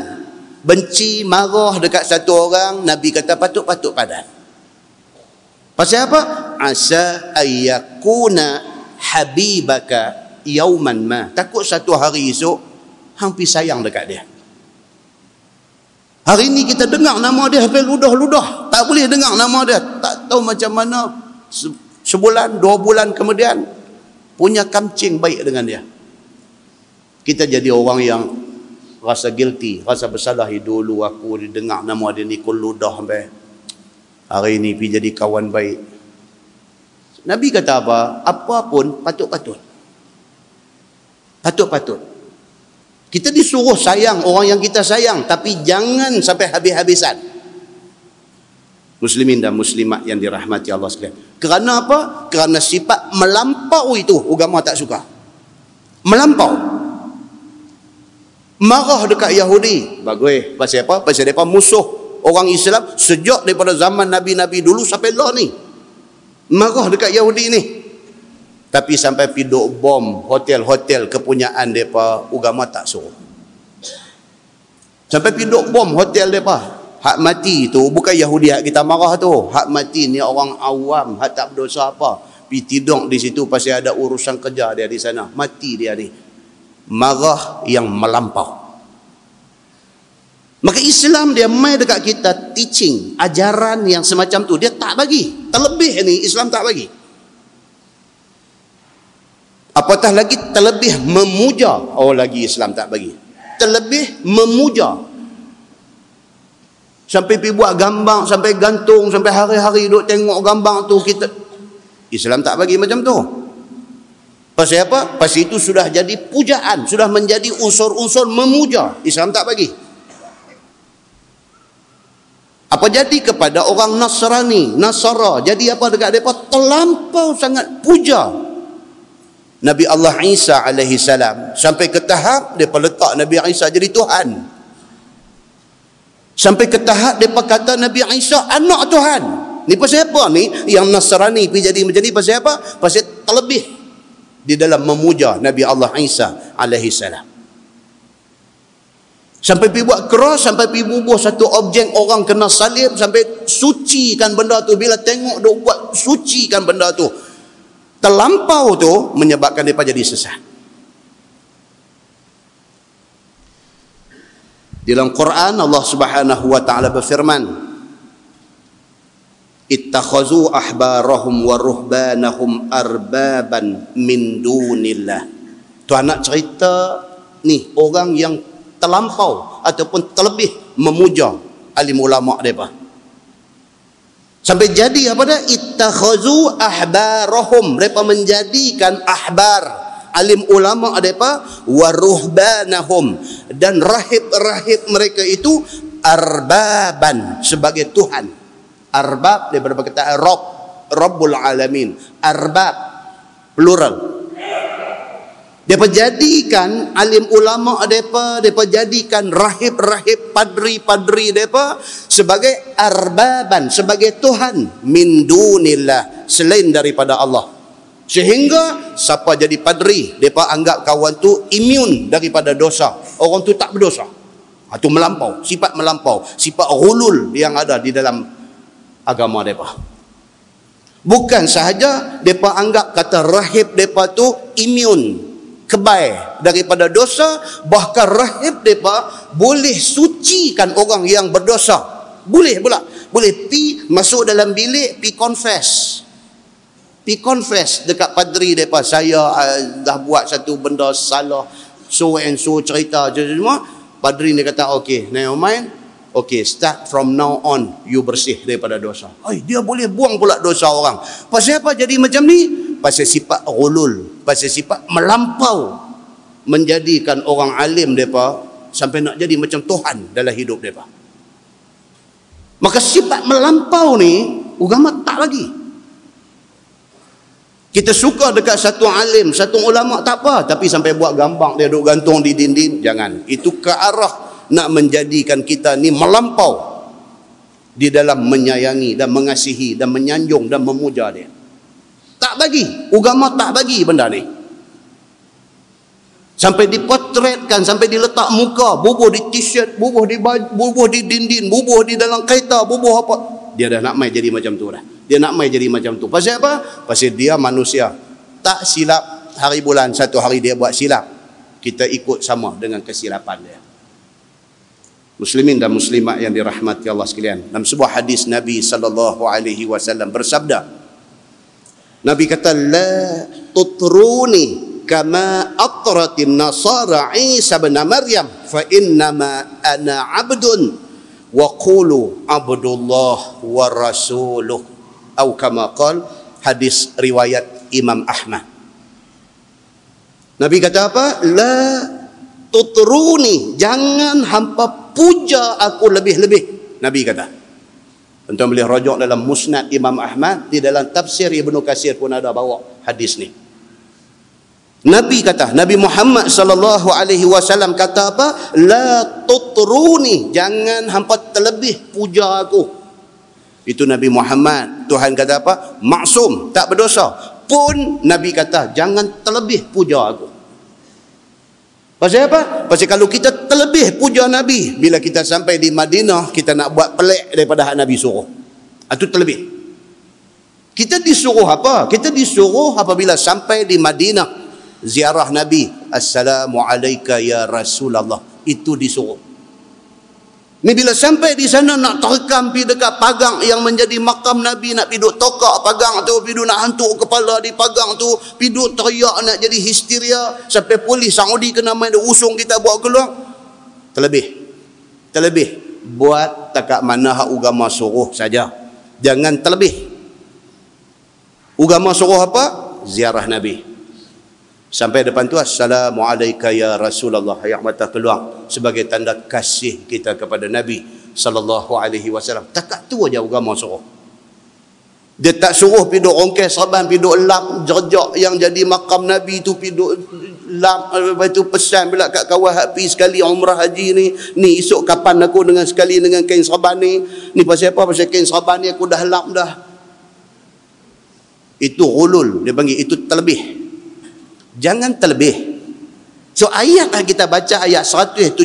Benci, marah dekat satu orang, Nabi kata patut padan. Pasal apa? Asa ayyakuna habibaka yauman ma. Takut satu hari esok hampir sayang dekat dia. Hari ni kita dengar nama dia sampai ludah-ludah, tak boleh dengar nama dia. Tak tahu macam mana sebulan, 2 bulan kemudian punya kamcing baik dengan dia. Kita jadi orang yang rasa guilty, rasa bersalah. Dulu aku dengar nama dia ni kul ludah sampai hari ni pergi jadi kawan baik. Nabi kata apa? Apa pun patut-patut. Kita disuruh sayang orang yang kita sayang, tapi jangan sampai habis-habisan. Muslimin dan muslimat yang dirahmati Allah sekalian. Kerana apa? Kerana sifat melampau itu agama tak suka. Melampau. Marah dekat Yahudi. Bagus. Pasal apa? Pasal mereka musuh orang Islam sejak daripada zaman Nabi-Nabi dulu sampai lah ni. Marah dekat Yahudi ni. Tapi sampai piduk bom hotel-hotel kepunyaan mereka, agama tak suruh. Sampai piduk bom hotel mereka. Hak mati tu bukan Yahudi hak kita marah tu. Hak mati ni orang awam, hak tak berdosa apa. Pergi tidur di situ pasal ada urusan kerja dia di sana. Mati dia ni. Marah yang melampau. Maka Islam dia mai dekat kita teaching, ajaran yang semacam tu dia tak bagi. Terlebih ni Islam tak bagi. Apatah lagi terlebih memuja, lagi Islam tak bagi. Terlebih memuja. Sampai pergi buat gambar, sampai gantung, sampai hari-hari duk tengok gambar tu, kita Islam tak bagi macam tu. Pasal apa? Pasal itu sudah jadi pujaan, sudah menjadi unsur-unsur memuja. Islam tak bagi. Apa jadi kepada orang Nasrani, Nasara? Jadi apa dekat mereka? Terlampau sangat puja Nabi Allah Isa alaihi salam, sampai ke tahap mereka letak Nabi Isa jadi Tuhan. Sampai ke tahap mereka kata Nabi Isa anak Tuhan. Ni pasal apa ni? Yang Nasrani pergi jadi macam ni pasal apa? Pasal terlebih di dalam memuja Nabi Allah Isa alaihi salam. Sampai pergi buat keras, sampai pergi bubuh satu objek orang kena salib, sampai sucikan benda tu. Bila tengok dia buat sucikan benda tu, terlampau tu menyebabkan mereka jadi sesat. Dalam Quran Allah Subhanahu wa taala berfirman, ittakhazu ahbarahum wa ruhbanahum arbaban min dunillah. Tuan nak cerita ni orang yang terlampau ataupun terlebih memuja alim ulama mereka. Sampai jadi apa dah? Ittakhazu ahbarahum, mereka menjadikan ahbar, alim ulama mereka, wa ruhbanahum, dan rahib-rahib mereka itu arbaban, sebagai Tuhan. Arbab daripada perkataan Rabb, Rabbul Alamin. Arbab plural. Mereka jadikan alim ulama mereka, mereka jadikan rahib-rahib, padri-padri mereka sebagai arbaban, sebagai Tuhan, min dunillah, selain daripada Allah. Sehingga siapa jadi padri, mereka anggap kawan tu imun daripada dosa. Orang tu tak berdosa. Itu melampau, sifat ghulul yang ada di dalam agama mereka. Bukan sahaja mereka anggap kata rahib mereka tu imun, kebai daripada dosa, bahkan rahib mereka boleh sucikan orang yang berdosa. Boleh pula. Boleh pi masuk dalam bilik, pi confess dekat padri mereka, saya dah buat satu benda salah, so and so cerita je semua. Padri ni kata okey, never mind, okey, start from now on you bersih daripada dosa. Dia boleh buang pula dosa orang. Pasal apa jadi macam ni? Pasal sifat ghulul, pasal sifat melampau, menjadikan orang alim mereka sampai nak jadi macam Tuhan dalam hidup mereka. Maka sifat melampau ni agama tak lagi. Kita suka dekat satu alim, satu ulama tak apa, tapi sampai buat gambar dia duk gantung di dinding, jangan. Itu ke arah nak menjadikan kita ni melampau di dalam menyayangi dan mengasihi dan menyanjung dan memuja dia. Tak bagi, agama tak bagi benda ni. Sampai dipotretkan, sampai diletak muka, bubuh di t-shirt, bubuh di baju, bubuh di dinding, bubuh di dalam kereta, bubuh apa. Dia dah nak mai jadi macam tu dah. Dia nak mai jadi macam tu. Pasal apa? Pasal dia manusia. Tak silap hari bulan, satu hari dia buat silap, kita ikut sama dengan kesilapan dia. Muslimin dan muslimat yang dirahmati Allah sekalian, dalam sebuah hadis Nabi SAW bersabda, Nabi kata, la tutruni kama atratin nasara Isa bin Maryam fa innama ana abdun wa qulu abdullah wa rasuluh, atau kama qala, hadis riwayat Imam Ahmad. Nabi kata apa? La tutruni, jangan hampa puja aku lebih-lebih. Nabi kata. Tuan boleh rujuk dalam Musnad Imam Ahmad, di dalam tafsir Ibnu Katsir pun ada bawa hadis ni. Nabi kata, Nabi Muhammad sallallahu alaihi wasallam kata apa? La tutruni, jangan hampa terlebih puja aku. Itu Nabi Muhammad. Tuhan kata apa? Maksum, tak berdosa. Pun Nabi kata, jangan terlebih puja aku. Pasal apa? Pasal kalau kita terlebih puja Nabi, bila kita sampai di Madinah, kita nak buat pelik daripada hak Nabi suruh. Itu terlebih. Kita disuruh apa? Kita disuruh apabila sampai di Madinah, ziarah Nabi, Assalamualaikum ya Rasulullah. Itu disuruh. Ni bila sampai di sana nak terekam pi dekat pagang yang menjadi makam Nabi, nak pi duk tokak pagang tu, pi duk nak hantuk kepala di pagang tu, pi duk teriak nak jadi histeria sampai polis Saudi kena main usung kita bawa keluar. Terlebih buat takat mana hak agama suruh saja. Jangan terlebih. Agama suruh apa? Ziarah Nabi. Sampai depan tu, Assalamualaikum ya Rasulullah, ayat mata keluar sebagai tanda kasih kita kepada Nabi sallallahu alaihi wasallam. Takat tu aja agama suruh. Dia tak suruh pi duk rongkai serban, pi duk lap jejak yang jadi makam Nabi tu, pi duk lap, lepas tu pesan pula kat kawan hak pi sekali umrah haji ni esok kapan aku dengan sekali dengan kain serban ni pasal apa? Pasal kain serban ni aku dah lap dah. Itu ulul, dia panggil itu terlebih. Jangan terlebih. So ayat yang kita baca, ayat 171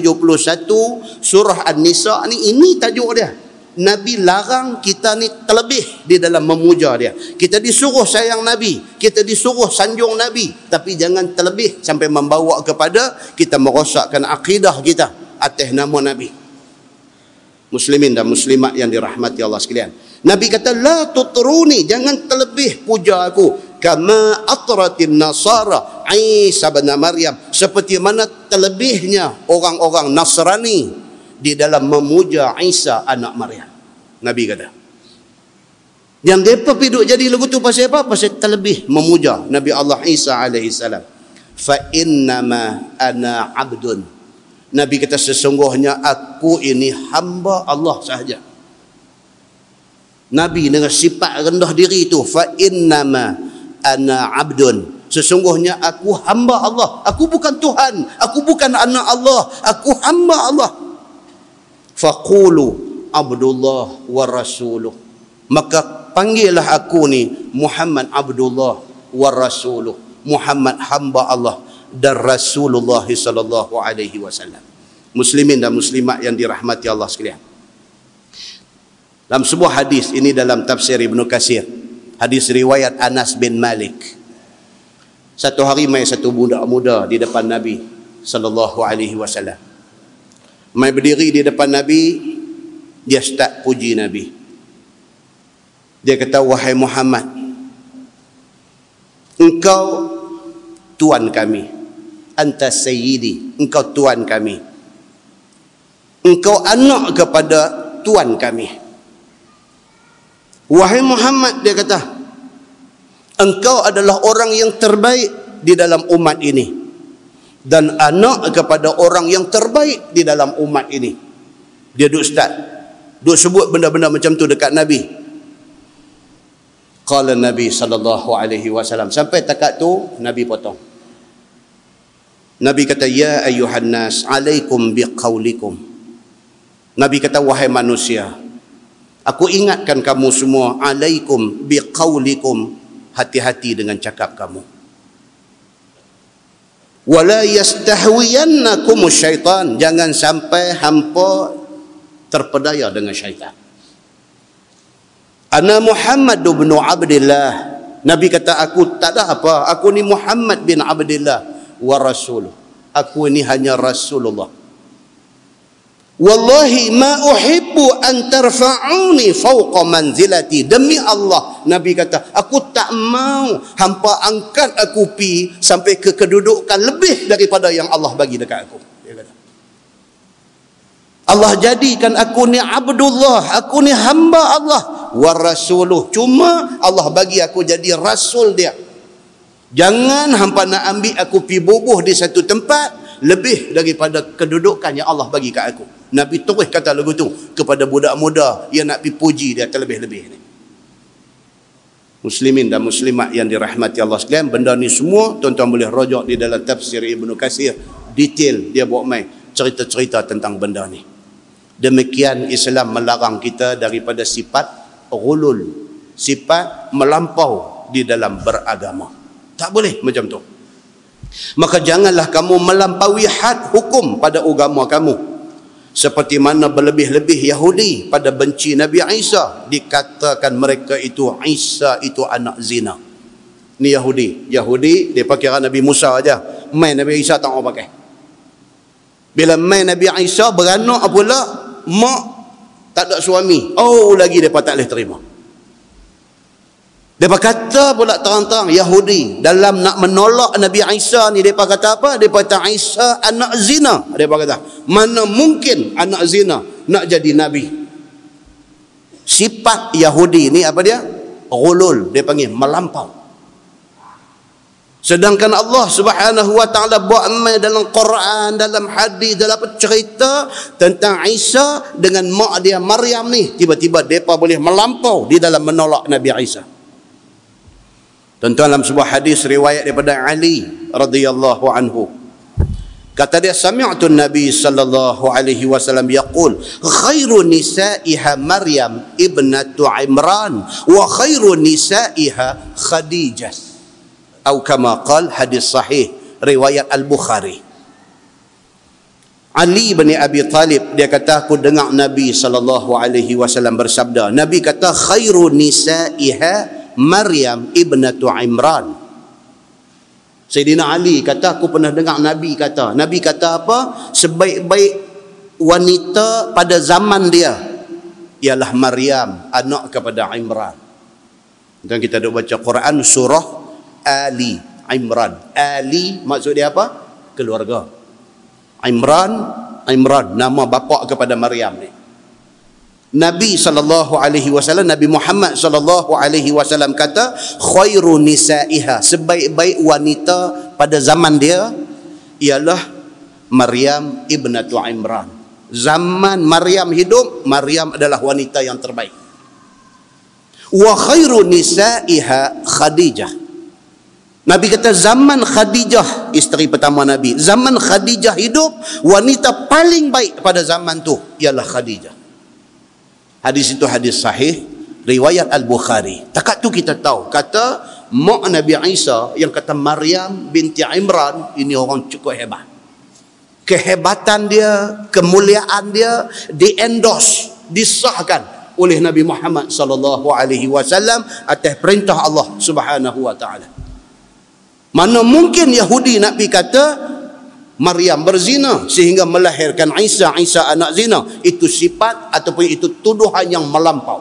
surah An-Nisa ni, ini tajuk dia. Nabi larang kita ni terlebih di dalam memuja dia. Kita disuruh sayang Nabi, kita disuruh sanjung Nabi, tapi jangan terlebih sampai membawa kepada kita merosakkan akidah kita atas nama Nabi. Muslimin dan muslimat yang dirahmati Allah sekalian, Nabi kata la tutruni, jangan terlebih puja aku, kama atratin nasara Isa bin Maryam, seperti mana terlebihnya orang-orang Nasrani di dalam memuja Isa anak Maryam. Nabi kata yang mereka piduk jadi lagu tu pasal apa? Pasal terlebih memuja Nabi Allah Isa alaihi salam. Fa innama ana abdun, Nabi kata sesungguhnya aku ini hamba Allah sahaja. Nabi dengan sifat rendah diri itu, fa innama ana abdun, sesungguhnya aku hamba Allah, aku bukan Tuhan, aku bukan anak Allah, aku hamba Allah. Faqulu Abdullah wa rasuluh, maka panggillah aku ni Muhammad Abdullah wa rasuluh, Muhammad hamba Allah dan Rasulullah sallallahu alaihi wasallam. Muslimin dan muslimat yang dirahmati Allah sekalian, dalam sebuah hadis ini dalam tafsir Ibnu Katsir, hadis riwayat Anas bin Malik, satu hari mai satu budak muda di depan Nabi sallallahu alaihi wasallam. Mai berdiri di depan Nabi, dia start puji Nabi. Dia kata, wahai Muhammad, engkau tuan kami, anta sayyidi, engkau tuan kami, engkau anak kepada tuan kami. Wahai Muhammad, dia kata, engkau adalah orang yang terbaik di dalam umat ini dan anak kepada orang yang terbaik di dalam umat ini. Dia duk start, duk sebut benda-benda macam tu dekat Nabi. Qala Nabi sallallahu alaihi wasallam, sampai takat tu Nabi potong. Nabi kata, ya ayuhan nas alaikum biqaulikum. Nabi kata, wahai manusia, aku ingatkan kamu semua, alaikum biqaulikum, hati-hati dengan cakap kamu. Wala yastahwiyannakum syaitan, jangan sampai hampa terpedaya dengan syaitan. Ana Muhammad bin Abdullah, Nabi kata, aku tak ada apa, aku ni Muhammad bin Abdullah wa rasuluh, aku ini hanya Rasulullah. Wallahi ma uhibbu an tarfa'uni fawqa manzilati, demi Allah, Nabi kata, aku tak mau hampa angkat aku pi sampai ke kedudukan lebih daripada yang Allah bagi dekat aku. Dia kata, Allah jadikan aku ni Abdullah, aku ni hamba Allah, wa rasuluh, cuma Allah bagi aku jadi rasul dia. Jangan hampa nak ambil aku pi bubuh di satu tempat lebih daripada kedudukan yang Allah bagi kat aku. Nabi terus kata lagu tu kepada budak muda yang nak pi puji dia terlebih-lebih ni. Muslimin dan muslimat yang dirahmati Allah sekalian, benda ni semua tuan-tuan boleh rojak di dalam tafsir Ibnu Katsir, detail dia buat mai cerita-cerita tentang benda ni. Demikian Islam melarang kita daripada sifat ghulul, sifat melampau di dalam beragama. Tak boleh macam tu. Maka janganlah kamu melampaui had hukum pada agama kamu, seperti mana berlebih-lebih Yahudi pada benci Nabi Isa, dikatakan mereka itu Isa itu anak zina. Ni Yahudi dia pakai Nabi Musa aja, main Nabi Isa tak mau pakai. Bila main Nabi Isa beranak pula, mak tak ada suami. Oh, lagi mereka tak boleh terima. Mereka kata pula terang-terang, Yahudi dalam nak menolak Nabi Isa ni, mereka kata apa? Mereka kata Isa anak zina. Mereka kata, mana mungkin anak zina nak jadi Nabi. Sifat Yahudi ni apa dia? Ghulul, dia panggil melampau. Sedangkan Allah Subhanahu wa taala buat mai dalam Quran, dalam hadis, dalam cerita tentang Isa dengan mak dia Maryam ni, tiba-tiba depa boleh melampau di dalam menolak Nabi Isa. Tentu dalam sebuah hadis riwayat daripada Ali radhiyallahu anhu, kata dia, sami'tu Nabi sallallahu alaihi wasallam yaqul khairu nisa'iha Maryam ibnatu Imran wa khairu nisa'iha Khadijah, atau kama qal, hadis sahih riwayat Al-Bukhari. Ali bin Abi Talib dia kata, aku dengar Nabi sallallahu alaihi wasallam bersabda, Nabi kata khairu nisa'iha Maryam ibnatu Imran. Sayyidina Ali kata, aku pernah dengar Nabi kata apa? Sebaik-baik wanita pada zaman dia ialah Maryam, anak kepada Imran. Dan kita duk baca Quran surah Ali Imran. Ali maksud dia apa? Keluarga. Imran nama bapa kepada Maryam ni. Nabi SAW, Nabi Muhammad SAW kata, khairu nisa'iha, sebaik-baik wanita pada zaman dia ialah Maryam ibnatu Imran. Zaman Maryam hidup, Maryam adalah wanita yang terbaik. Wa khairu nisa'iha Khadijah. Nabi kata zaman Khadijah, isteri pertama Nabi, zaman Khadijah hidup, wanita paling baik pada zaman tu ialah Khadijah. Hadis itu hadis sahih riwayat Al-Bukhari. Takat tu kita tahu, kata mak Nabi Isa yang kata Maryam binti Imran ini orang cukup hebat. Kehebatan dia, kemuliaan dia di-endorse, disahkan oleh Nabi Muhammad sallallahu alaihi wasallam atas perintah Allah Subhanahu wa taala. Mana mungkin Yahudi nak pergi kata Maryam berzina sehingga melahirkan Isa anak zina. Itu sifat ataupun itu tuduhan yang melampau.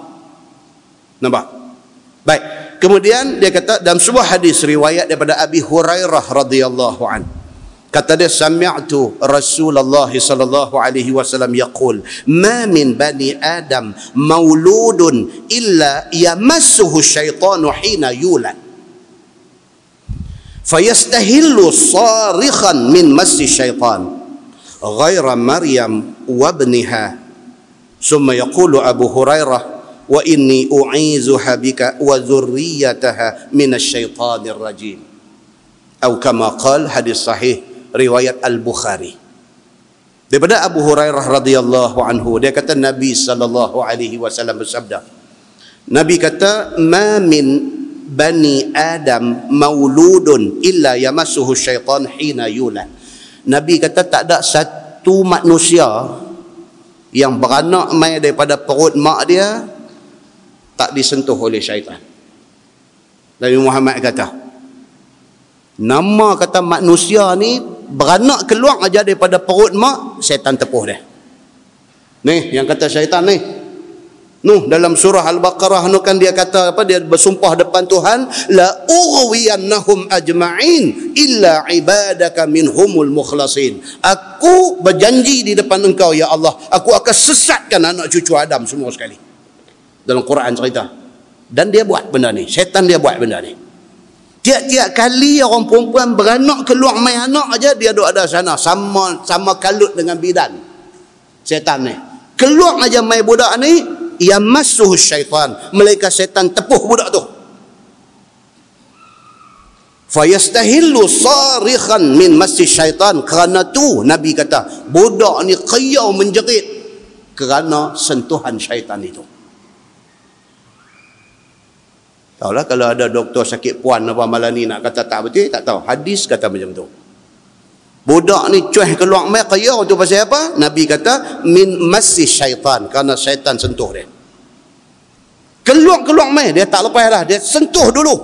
Nampak? Baik. Kemudian dia kata dalam sebuah hadis riwayat daripada Abi Hurairah radhiyallahu an. Kata dia, sami'tu Rasulullah sallallahu alaihi wasallam yaqul, "Ma min bani Adam mauludun illa yamassuhu syaitanu hina yulad." Fayastahillu sarikhan min massi syaitan ghaira Maryam wa ibniha. Summa yaqulu Abu Hurairah, wa inni u'izuha bika wa dhurriyyataha min asy-syaitanir rajim. Atau kama qala, hadis sahih riwayat Al-Bukhari. Daripada Abu Hurairah radhiyallahu anhu, dia kata Nabi sallallahu alaihi wasallam bersabda, Nabi kata, ma min bani Adam mauludun illa yamassuhu syaitan hina yulad. Nabi kata tak ada satu manusia yang beranak mai daripada perut mak dia tak disentuh oleh syaitan. Nabi Muhammad kata, nama kata manusia ni beranak keluar aja daripada perut mak, syaitan tepuh dia. Ni yang kata syaitan ni. Nuh dalam surah Al-Baqarah nu kan dia kata apa, dia bersumpah depan Tuhan, la ughwiyannahum ajma'in illa ibadaka minhumul mukhlasin. Aku berjanji di depan engkau ya Allah, aku akan sesatkan anak cucu Adam semua sekali. Dalam Quran cerita. Dan dia buat benda ni, syaitan dia buat benda ni. Tiap-tiap kali orang perempuan beranak keluar mai anak aja, dia duk ada sana sama kalut dengan bidan. Syaitan ni. Keluar aja mai budak ni, yamassuhu syaitan, malaikat syaitan tepuh budak tu. Fayastahillu sarikhan min massi syaitan, kerana tu Nabi kata budak ni qiyau menjerit kerana sentuhan syaitan itu. Tahulah kalau ada doktor sakit puan apa malam ni nak kata tak betul, tak tahu. Hadis kata macam tu. Budak ni cuih keluar mai qiyau tu pasal apa? Nabi kata min massi syaitan, kerana syaitan sentuh dia. Keluar mai, dia tak lepas dah, dia sentuh dulu.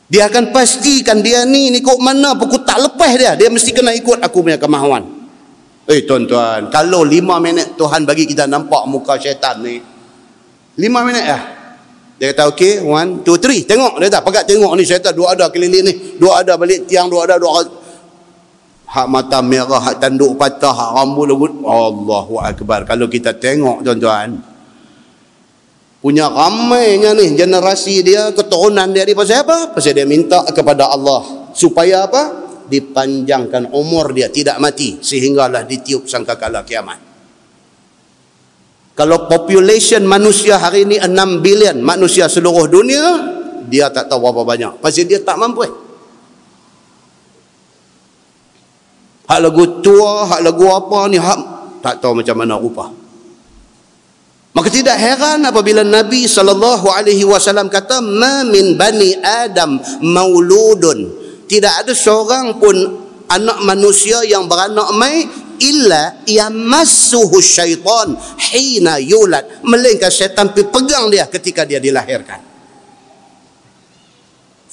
Dia akan pastikan dia ni ikut mana pun tak lepas dia mesti kena ikut aku punya kemahuan. Tuan-tuan, kalau 5 minit Tuhan bagi kita nampak muka syaitan ni, 5 minit lah. Dia kata okey, 1, 2, 3, tengok. Dia kata pakat tengok ni syaitan, dua ada keliling ni, dua ada balik tiang, dua ada. Hak mata merah, hak tanduk patah, hak rambut lebut. Allahu Akbar. Kalau kita tengok tuan-tuan, punya ramainya ni generasi dia, keturunan dia ni, pasal apa? Pasal dia minta kepada Allah supaya apa? Dipanjangkan umur dia, tidak mati, sehinggalah ditiup sangkakala kiamat. Kalau population manusia hari ini 6 bilion manusia seluruh dunia, dia tak tahu berapa banyak, pasal dia tak mampu. Hak lagu tua, hak lagu apa ni, hak tak tahu macam mana rupa. Maka tidak heran apabila Nabi SAW kata, ma min bani Adam mauludun, tidak ada seorang pun anak manusia yang beranak mai illa yamassuhu syaitan hina yulad, melainkan syaitan pegang dia ketika dia dilahirkan.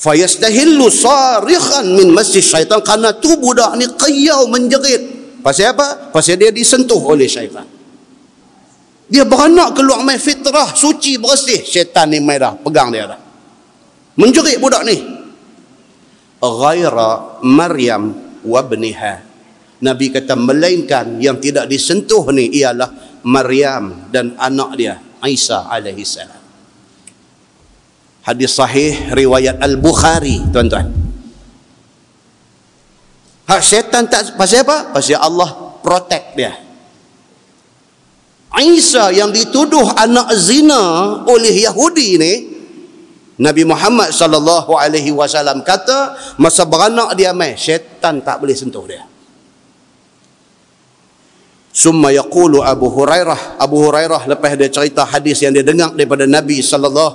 Fayastahillu sarikhan min masjid syaitan, kerana tu budak ni qiyau menjerit. Pasal apa? Pasal dia disentuh oleh syaitan. Dia beranak keluar mai fitrah suci bersih, syaitan ni mai dah pegang dia dah, menjerit budak ni. Ghaira Maryam wa ibniha, Nabi kata melainkan yang tidak disentuh ni ialah Maryam dan anak dia Isa alaihi salam. Hadis sahih riwayat Al-Bukhari, tuan-tuan. Hak syaitan tak, pasal apa? Pasal Allah protect dia. Isa yang dituduh anak zina oleh Yahudi ni, Nabi Muhammad SAW kata masa beranak dia mai, syaitan tak boleh sentuh dia. Summa yaqulu Abu Hurairah lepas dia cerita hadis yang dia dengar daripada Nabi SAW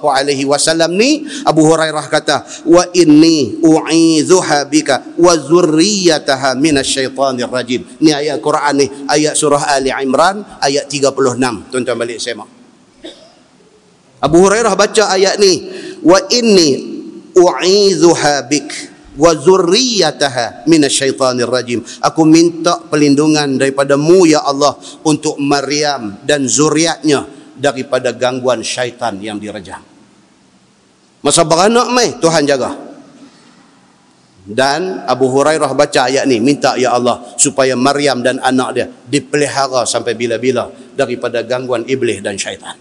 ni, Abu Hurairah kata, wa inni u'idzuha bika wa zurriyataha minasyaitanir rajim. Ni ayat Quran ni, ayat surah Ali Imran ayat 36. Tuan-tuan balik semak. Abu Hurairah baca ayat ni, wa inni u'idzuha bik wa zurriyataha minasyaitanir rajim. Aku minta perlindungan daripadamu ya Allah untuk Maryam dan zuriatnya daripada gangguan syaitan yang direjam. Masa beranak mai Tuhan jaga. Dan Abu Hurairah baca ayat ni, minta ya Allah supaya Maryam dan anak dia dipelihara sampai bila-bila daripada gangguan iblis dan syaitan.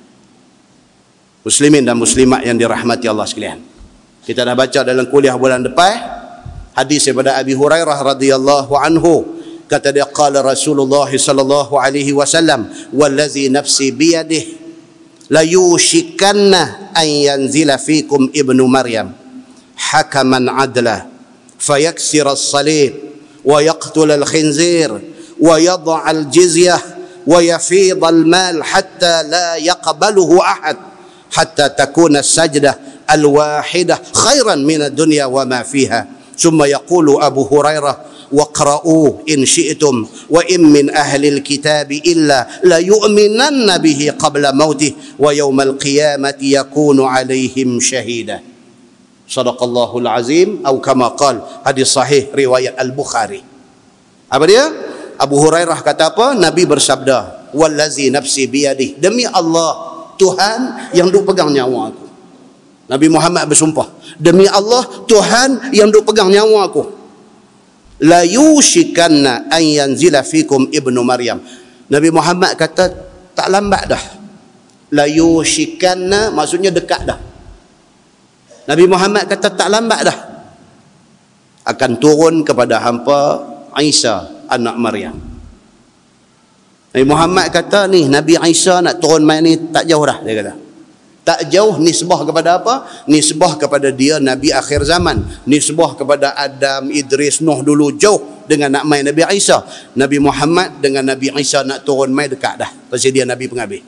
Muslimin dan muslimat yang dirahmati Allah sekalian, kita dah baca dalam kuliah bulan depan hadis daripada Abi Hurairah radhiyallahu anhu, kata dia, qala Rasulullah sallallahu alaihi wasallam, wallazi nafsi biyadihi la yushikanna an yanzila fikum ibnu Maryam hakaman adla fayaksir as-salib wa yaqtul al-khinzir wa yad'a al-jizyah wa yafid al-mal hatta la yaqbaluhu ahad hatta takuna as-sajdah al-wahidah khairan min ad-dunya wa ma fiha. Summa yaqulu Abu Hurairah, waqra'u in syi'tum wa in min ahli al-kitab illa la yu'minanna bihi qabla mautih wa yawmal qiyamati yakunu alaihim syahida. Sadaqallahul azim, atau kama qal, hadis sahih riwayat Al-Bukhari. Apa dia? Abu Hurairah kata apa? Nabi bersabda, wallazi nafsi biyadih, demi Allah Tuhan yang duk pegang nyawa aku. Nabi Muhammad bersumpah, demi Allah Tuhan yang duk pegang nyawa aku, la yushikanna an yanzila fikum ibnu Maryam. Nabi Muhammad kata tak lambat dah. La yushikanna maksudnya dekat dah. Nabi Muhammad kata tak lambat dah akan turun kepada hampa Isa anak Maryam. Nabi Muhammad kata ni Nabi Isa nak turun mai ni tak jauh dah, dia kata. Tak jauh, nisbah kepada apa? Nisbah kepada dia Nabi akhir zaman. Nisbah kepada Adam, Idris, Nuh dulu jauh dengan nak mai Nabi Isa. Nabi Muhammad dengan Nabi Isa nak turun mai dekat dah. Pasal dia Nabi penghabis.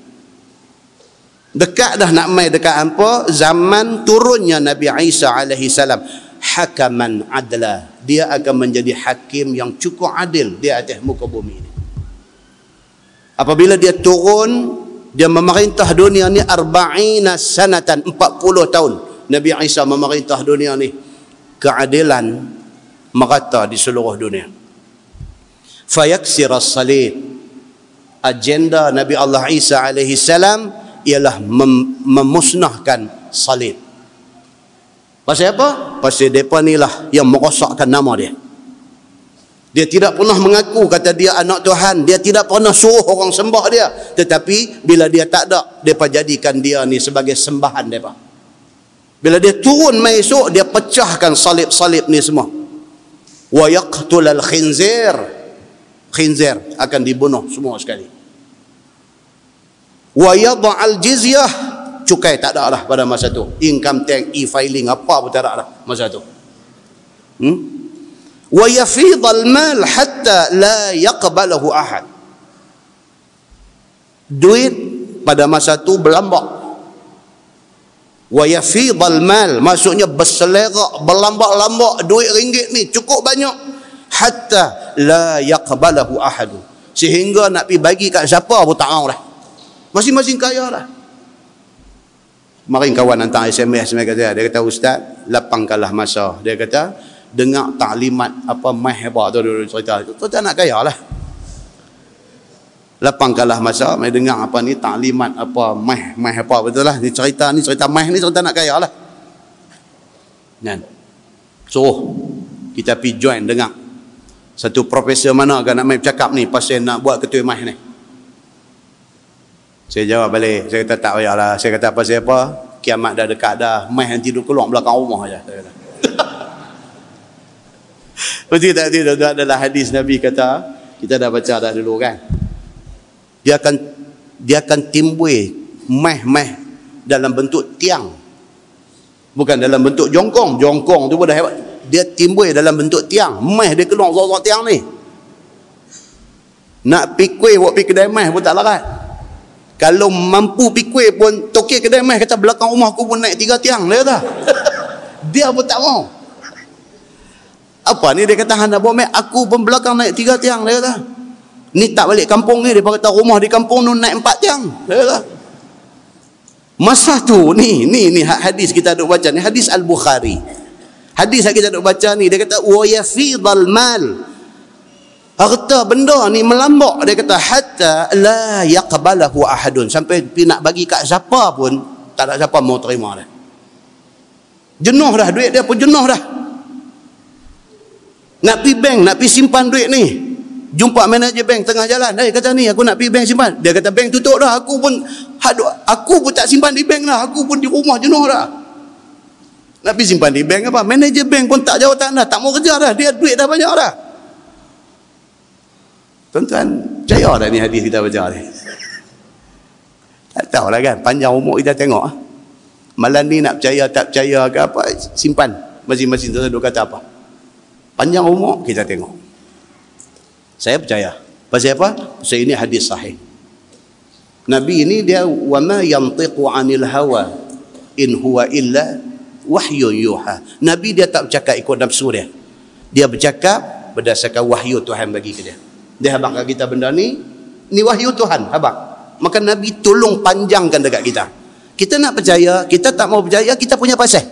Dekat dah nak mai dekat apa? Zaman turunnya Nabi Isa alaihi salam. Hakaman adla. Dia akan menjadi hakim yang cukup adil di atas muka bumi ini. Apabila dia turun, dia memerintah dunia ni 40 sanatan, 40 tahun. Nabi Isa memerintah dunia ni. Keadilan merata di seluruh dunia. fayaksiras salib. Agenda Nabi Allah Isa alaihi salam ialah memusnahkan salib. Pasal apa? Pasal mereka ni lah yang merosakkan nama dia. Dia tidak pernah mengaku kata dia anak Tuhan. Dia tidak pernah suruh orang sembah dia. Tetapi bila dia tak ada, mereka jadikan dia ni sebagai sembahan mereka. Bila dia turun mai esok, dia pecahkan salib-salib ni semua. Wa yaqtulal khinzir. Khinzir akan dibunuh semua sekali. Wa yad'al jizyah. Cukai tak ada lah pada masa tu. Income tax, e-filing, apa pun tak ada lah masa tu. Wa yafidhal mal hatta la yaqbalahu ahad. Duit pada masa tu berlambak. Wa yafidhal mal, maksudnya berselerak, berlambak-lambak duit ringgit ni cukup banyak. Hatta la yaqbalahu ahad. Sehingga nak pergi bagi kat siapa pun tak mau dah. Masing-masing kaya dah. Kemarin kawan hantar SMS dia kata, Ustaz, lapang kalah masa. Dia kata, dengar taklimat apa meh apa tu cerita. Tu tak nak kaya lah. Lapang kalah masa, mai dengar apa ni taklimat apa meh apa betul lah. Ni cerita meh ni cerita nak kaya lah. Kan? So, kita pergi join dengar. Satu profesor mana kan nak mai bercakap ni pasal nak buat ketua meh ni. Saya jawab balik, saya kata tak payahlah. Saya kata pasal apa? Kiamat dah dekat dah. Meh yang tidur keluar belakang rumah aja. Saya kata. Betul tak? Itu adalah hadis Nabi kata, kita dah baca dah dulu kan. Dia akan timbul meh dalam bentuk tiang. Bukan dalam bentuk jongkong. Jongkong tu pun dah hebat. Dia timbul dalam bentuk tiang. Meh dia keluar zor-zor tiang ni. Nak pikir buat pergi kedai meh pun tak larat. Kalau mampu pikir pun tokek kedai meh kata belakang rumah aku pun naik 3 tiang. Dia kata. Dia pun tak mau. Apa ni dia kata hendak buat meh, aku pun belakang naik 3 tiang. Dia kata. Ni tak balik kampung ni, dia kata rumah di kampung tu naik 4 tiang. Dia kata. Masa tu ni hadis kita duk baca ni, hadis Al-Bukhari. Hadis yang kita duk baca ni, dia kata wa yafidhal mal. Harta benda ni melambak, dia kata hatta la yaqbalahu ahadun, sampai nak bagi kat siapa pun tak ada siapa mau terima dah. Jenuh dah duit dia pun jenuh dah. Nak pergi bank, nak pergi simpan duit ni. Jumpa manager bank tengah jalan. Kata ni aku nak pergi bank simpan. Dia kata bank tutup dah. Aku pun tak simpan di bank dah. Aku pun di rumah jenuh dah. Nak pergi simpan di bank apa? Manager bank pun tak jawatan dah. Tak mau kerja dah. Dia duit dah banyak dah. Tuan-tuan, percaya dah ni hadis kita baca ni? Tak tahulah kan. Panjang umur kita tengok. Malam ni nak percaya tak percaya ke apa, simpan. Masing-masing tu kata apa. Panjang umur kita tengok. Saya percaya. Pasal apa? Pasal ini hadis sahih. Nabi ini dia wa ma yantiqu 'anil hawa in huwa illa wahyun yuha. Nabi dia tak bercakap ikut nafsu dia. Dia bercakap berdasarkan wahyu Tuhan bagi ke dia. Dia habaq kat kita benda ni wahyu Tuhan habaq. Maka Nabi tolong panjangkan dekat kita. Kita nak percaya, kita tak mau percaya, kita punya pasal.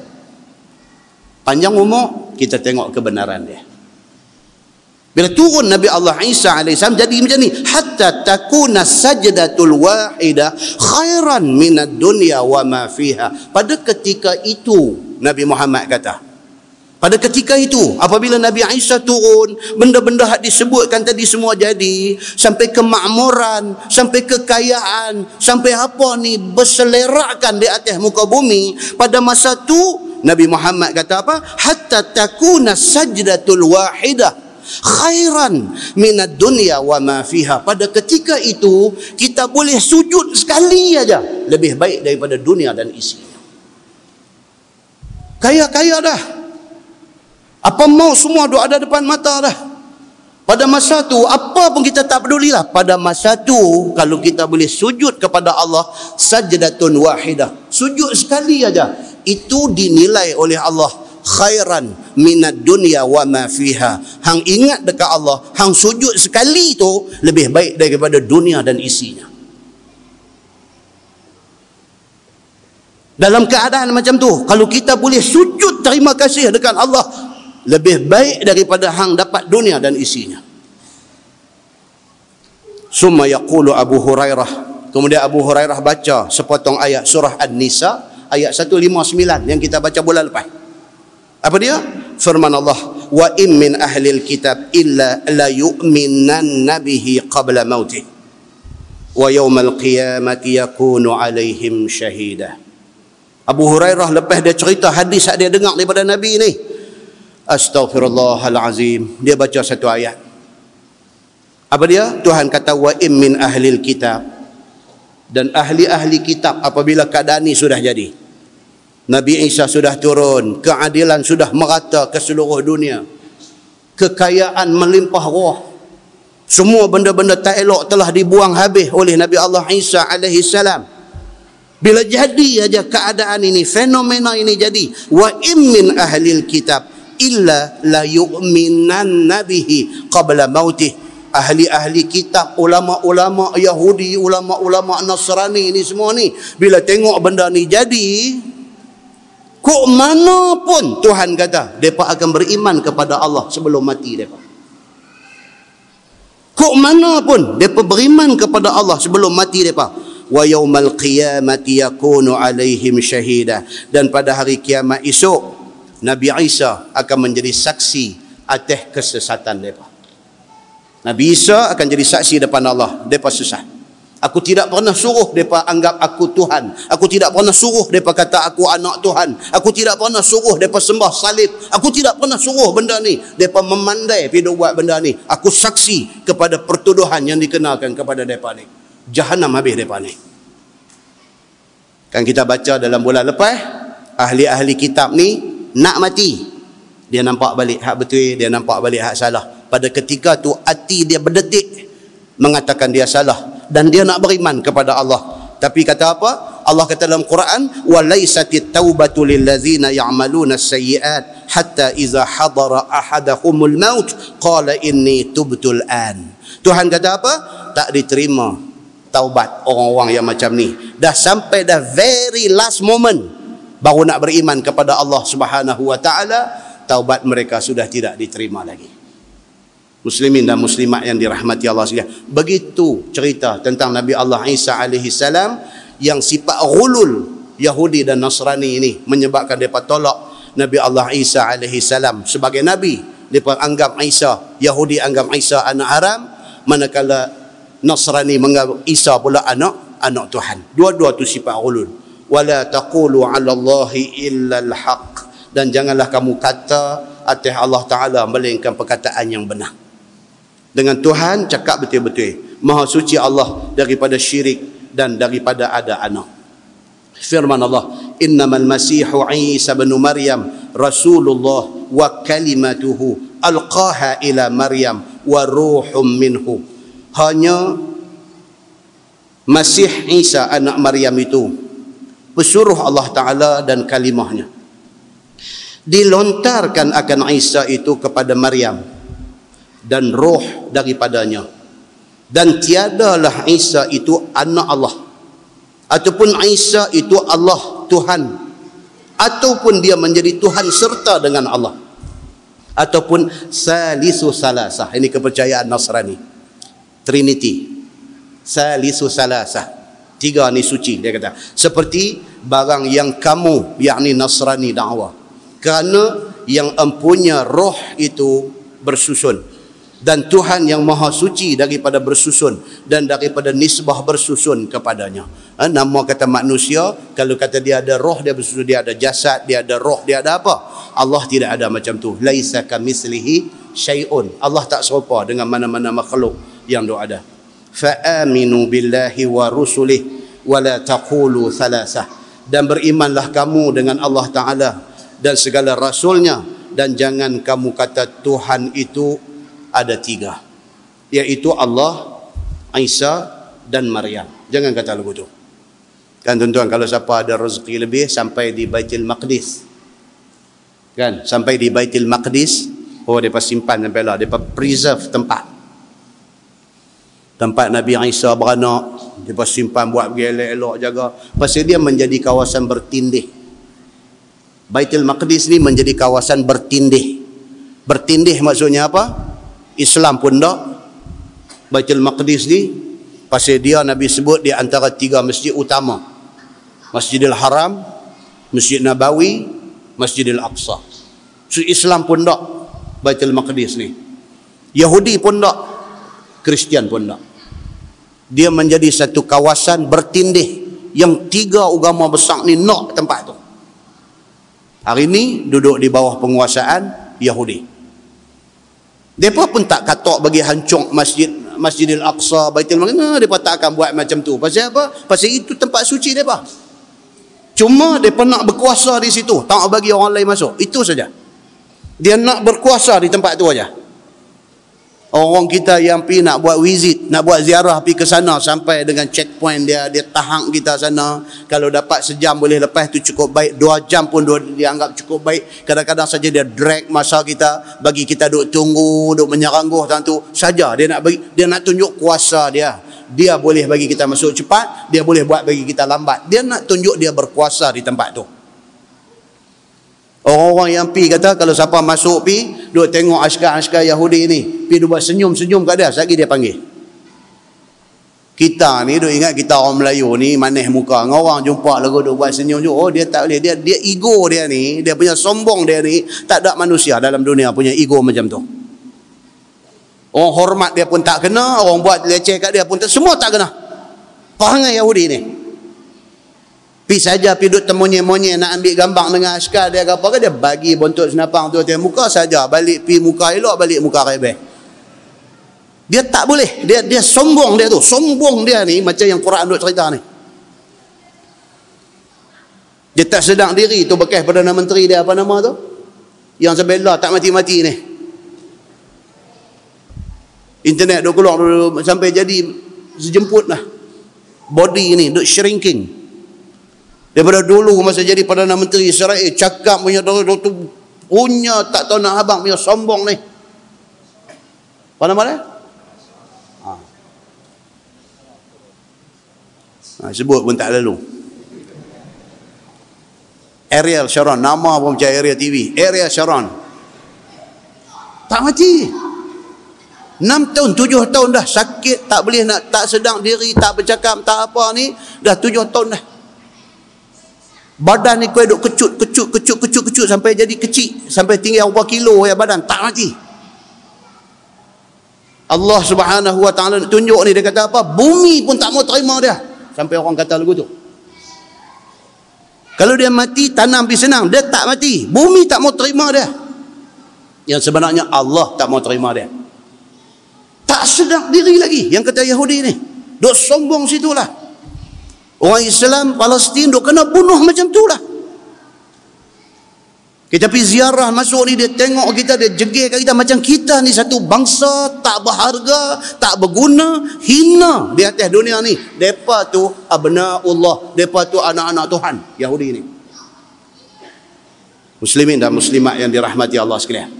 Panjang umur, kita tengok kebenaran dia. Bila turun Nabi Allah Isa AS jadi macam ni, hatta takuna sajdatul wahidah khairan minad dunya wa ma fiha. Pada ketika itu Nabi Muhammad kata, pada ketika itu apabila Nabi Isa turun, benda-benda yang disebutkan tadi semua jadi, sampai kemakmuran, sampai kekayaan, sampai apa ni berselerakan di atas muka bumi. Pada masa tu Nabi Muhammad kata apa? Hatta takuna sajdatul wahidah khairan minad dunya wa ma fiha. Pada ketika itu kita boleh sujud sekali aja lebih baik daripada dunia dan isinya. Kaya-kaya dah. Apa mau semua duk ada depan mata dah. Pada masa tu apa pun kita tak pedulilah. Pada masa tu kalau kita boleh sujud kepada Allah sajdatun wahidah, sujud sekali aja, itu dinilai oleh Allah khairan minad dunya wa ma fiha. Hang ingat dekat Allah, hang sujud sekali tu lebih baik daripada dunia dan isinya. Dalam keadaan macam tu, kalau kita boleh sujud terima kasih dekat Allah, lebih baik daripada hang dapat dunia dan isinya. Summa yaqulu Abu Hurairah. Kemudian Abu Hurairah baca sepotong ayat surah An-Nisa ayat 159 yang kita baca bulan lepas. Apa dia? Firman Allah, wa in min ahlil kitab illa la yu'minanna bihi qabla mautih wa yawmal qiyamati yakunu alaihim syahida. Abu Hurairah lepas dia cerita hadis yang dia dengar daripada Nabi ni, astaghfirullahalazim, dia baca satu ayat. Apa dia? Tuhan kata wa in min ahlil kitab, dan ahli-ahli kitab apabila keadaan ini sudah jadi, Nabi Isa sudah turun, keadilan sudah merata ke seluruh dunia, kekayaan melimpah ruah, semua benda-benda tak elok telah dibuang habis oleh Nabi Allah Isa alaihi salam. Bila jadi aja keadaan ini, fenomena ini jadi, wa in min ahlil kitab illa la yu'minanna bihi qabla mautih. Ahli-ahli kitab, ulama-ulama Yahudi, ulama-ulama Nasrani ni semua ni, bila tengok benda ni jadi, kok mana pun Tuhan kata mereka akan beriman kepada Allah sebelum mati mereka. Kok mana pun mereka beriman kepada Allah sebelum mati mereka. Wa yaumal qiyamati yakunu alaihim syahida, dan pada hari kiamat esok Nabi Isa akan menjadi saksi atas kesesatan mereka. Nabi Isa akan jadi saksi depan Allah, mereka sesat. Aku tidak pernah suruh mereka anggap aku Tuhan. Aku tidak pernah suruh mereka kata aku anak Tuhan. Aku tidak pernah suruh mereka sembah salib. Aku tidak pernah suruh benda ni. Mereka memandai pergi buat benda ni. Aku saksi kepada pertuduhan yang dikenalkan kepada mereka ni. Jahannam habis mereka ni. Kan kita baca dalam bulan lepas, ahli-ahli kitab ni nak mati, dia nampak balik hak betul, dia nampak balik hak salah. Pada ketika tu hati dia berdetik mengatakan dia salah dan dia nak beriman kepada Allah. Tapi kata apa? Allah kata dalam Quran, walaisatit taubatu lillazina ya'maluna as-sayyi'at hatta iza hadara ahadahumul maut qala inni tubtul an. Tuhan kata apa? Tak diterima taubat orang-orang yang macam ni. Dah sampai dah very last moment baru nak beriman kepada Allah Subhanahu wa taala, taubat mereka sudah tidak diterima lagi. Muslimin dan muslimat yang dirahmati Allah sekalian. Begitu cerita tentang Nabi Allah Isa alaihi salam yang sifat ghulul Yahudi dan Nasrani ini menyebabkan mereka tolak Nabi Allah Isa alaihi salam sebagai nabi. Mereka anggap Isa, Yahudi anggap Isa anak haram, manakala Nasrani menganggap Isa pula anak Tuhan. Dua-dua tu sifat ghulul. Wala taqulu 'ala Allahi illa al-haq, dan janganlah kamu kata atas Allah Taala melainkan perkataan yang benar. Dengan Tuhan cakap betul-betul. Maha suci Allah daripada syirik dan daripada ada anak. Firman Allah, innamal masihu Isa bin Maryam rasulullah wa kalimatuhu alqaha ila Maryam wa ruhum minhu. Hanya Masih Isa anak Maryam itu pesuruh Allah Ta'ala dan kalimahnya. Dilontarkan akan Isa itu kepada Maryam dan roh daripadanya, dan tiadalah Isa itu anak Allah, ataupun Isa itu Allah Tuhan, ataupun dia menjadi Tuhan serta dengan Allah, ataupun salisu salasah. Ini kepercayaan Nasrani, Trinity, salisu salasah, tiga ni suci. Dia kata seperti barang yang kamu, yakni Nasrani dakwa, kerana yang empunya roh itu bersusun, dan Tuhan yang maha suci daripada bersusun dan daripada nisbah bersusun kepadanya. Nama kata manusia, kalau kata dia ada roh, dia bersusun, dia ada jasad, dia ada roh, dia ada apa? Allah tidak ada macam tu. Laisa kamitslihi syai'un. Allah tak serupa dengan mana-mana makhluk yang ada. Fa aminu billahi wa rusulih wa la taqulu thalasah. Dan berimanlah kamu dengan Allah Ta'ala dan segala rasulnya, dan jangan kamu kata Tuhan itu ada tiga, iaitu Allah, Isa dan Maryam. Jangan kata lagu tu. Kan tuan-tuan, kalau siapa ada rezeki lebih sampai di Baitul Maqdis, kan, sampai di Baitul Maqdis, oh mereka simpan sampai lah, mereka preserve tempat Nabi Isa beranak, mereka simpan buat pergi elok-elok jaga, pasal dia menjadi kawasan bertindih. Baitul Maqdis ni menjadi kawasan bertindih. Bertindih maksudnya apa? Islam pun tak, Baitul Maqdis ni Pasal dia Nabi sebut di antara 3 masjid utama. Masjidil Haram, Masjid Nabawi, Masjidil Aqsa. So Islam pun tak Baitul Maqdis ni. Yahudi pun tak, Kristian pun tak. Dia menjadi satu kawasan bertindih yang 3 agama besar ni nak tempat tu. Hari ni duduk di bawah penguasaan Yahudi. Mereka pun tak katok bagi hancur Masjidil Aqsa, Baitul Maqdis. Mereka tak akan buat macam tu. Pasal apa? Pasal itu tempat suci mereka. Cuma mereka nak berkuasa di situ, tak bagi orang lain masuk. Itu saja. Dia nak berkuasa di tempat tu aja. Orang kita yang pergi nak buat visit, nak buat ziarah pergi ke sana sampai dengan checkpoint dia tahan kita sana. Kalau dapat sejam boleh lepas tu cukup baik. 2 jam pun dia anggap cukup baik. Kadang-kadang saja dia drag masa kita, bagi kita duk tunggu, duk menyerangguh tentu saja. Dia nak tunjuk kuasa dia. Dia boleh bagi kita masuk cepat, dia boleh buat bagi kita lambat. Dia nak tunjuk dia berkuasa di tempat tu. Orang-orang yang pi kata kalau siapa masuk pi duk tengok askar-askar Yahudi ni, pi duk buat senyum-senyum kat dia, lagi dia panggil. Kita ni duk ingat kita orang Melayu ni manis muka. Orang jumpa lagu duk buat senyum je. Oh dia tak boleh. Dia ego dia ni, dia punya sombong dia ni, tak ada manusia dalam dunia punya ego macam tu. Orang hormat dia pun tak kena, orang buat leceh kat dia pun tak, semua tak kena. Perangai Yahudi ni. Pi saja pi duk temonye-monye nak ambil gambar dengan askar dia apa ke, dia bagi bontot senapang tu atas muka saja, balik pi muka elok, balik muka rebeh. Dia tak boleh, dia sombong dia tu. Sombong dia ni macam yang Quran duk cerita ni. Dia tak sedang diri tu bekas Perdana Menteri dia apa nama tu? Yang sebela tak mati-mati ni. Internet duk keluar sampai jadi sejemput lah. Body ni duk shrinking. Daripada dulu masa jadi Perdana Menteri Israel, cakap punya tu punya tak tahu nak habang punya sombong ni. Apa nama dia? Sebut pun tak lalu. Ariel Sharon, nama pun macam Ariel TV. Ariel Sharon. Tak mati. 6 tahun, 7 tahun dah sakit, tak boleh nak, tak sedang diri, tak bercakap, tak apa ni, dah 7 tahun dah. Badan ni kau duk kecut sampai jadi kecil, sampai tinggi berapa kilo ya badan, tak mati. Allah Subhanahu wa taala tunjuk ni, dia kata apa? Bumi pun tak mau terima dia. Sampai orang kata lagu tu. Kalau dia mati tanam pergi senang, dia tak mati. Bumi tak mau terima dia. Yang sebenarnya Allah tak mau terima dia. Tak sedar diri lagi yang kata Yahudi ni. Duk sombong situlah. Orang Islam Palestin duk kena bunuh macam tu lah. Kita pergi ziarah masuk ni, dia tengok kita, dia jegir kat kita macam kita ni satu bangsa tak berharga, tak berguna, hina di atas dunia ni. Depa tu abnaullah, depa tu anak-anak Tuhan, Yahudi ni. Muslimin dan muslimat yang dirahmati Allah sekalian.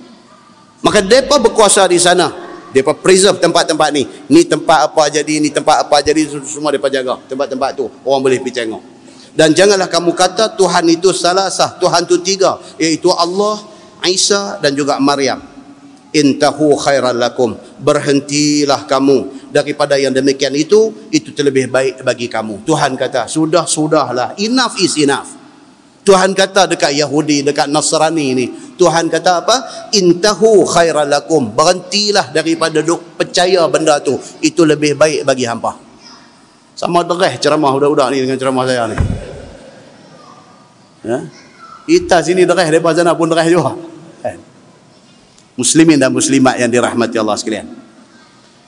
Maka depa berkuasa di sana. Depa preserve tempat-tempat ni. Ni tempat apa jadi, ni tempat apa jadi, semua depa jaga. Tempat-tempat tu orang boleh pergi tengok. Dan janganlah kamu kata Tuhan itu salasah, Tuhan itu 3, iaitu Allah, Isa dan juga Maryam. Intahu khairan lakum, berhentilah kamu daripada yang demikian itu terlebih baik bagi kamu. Tuhan kata, sudahlah, enough is enough. Tuhan kata dekat Yahudi, dekat Nasrani ni, Tuhan kata apa? Intahu khairan lakum, berhentilah daripada duk percaya benda tu, itu lebih baik bagi hampa. Sama dereh ceramah budak-budak ni dengan ceramah saya ni. Ya? Kita sini dereh, daripada sana pun dereh juga. Muslimin dan muslimat yang dirahmati Allah sekalian.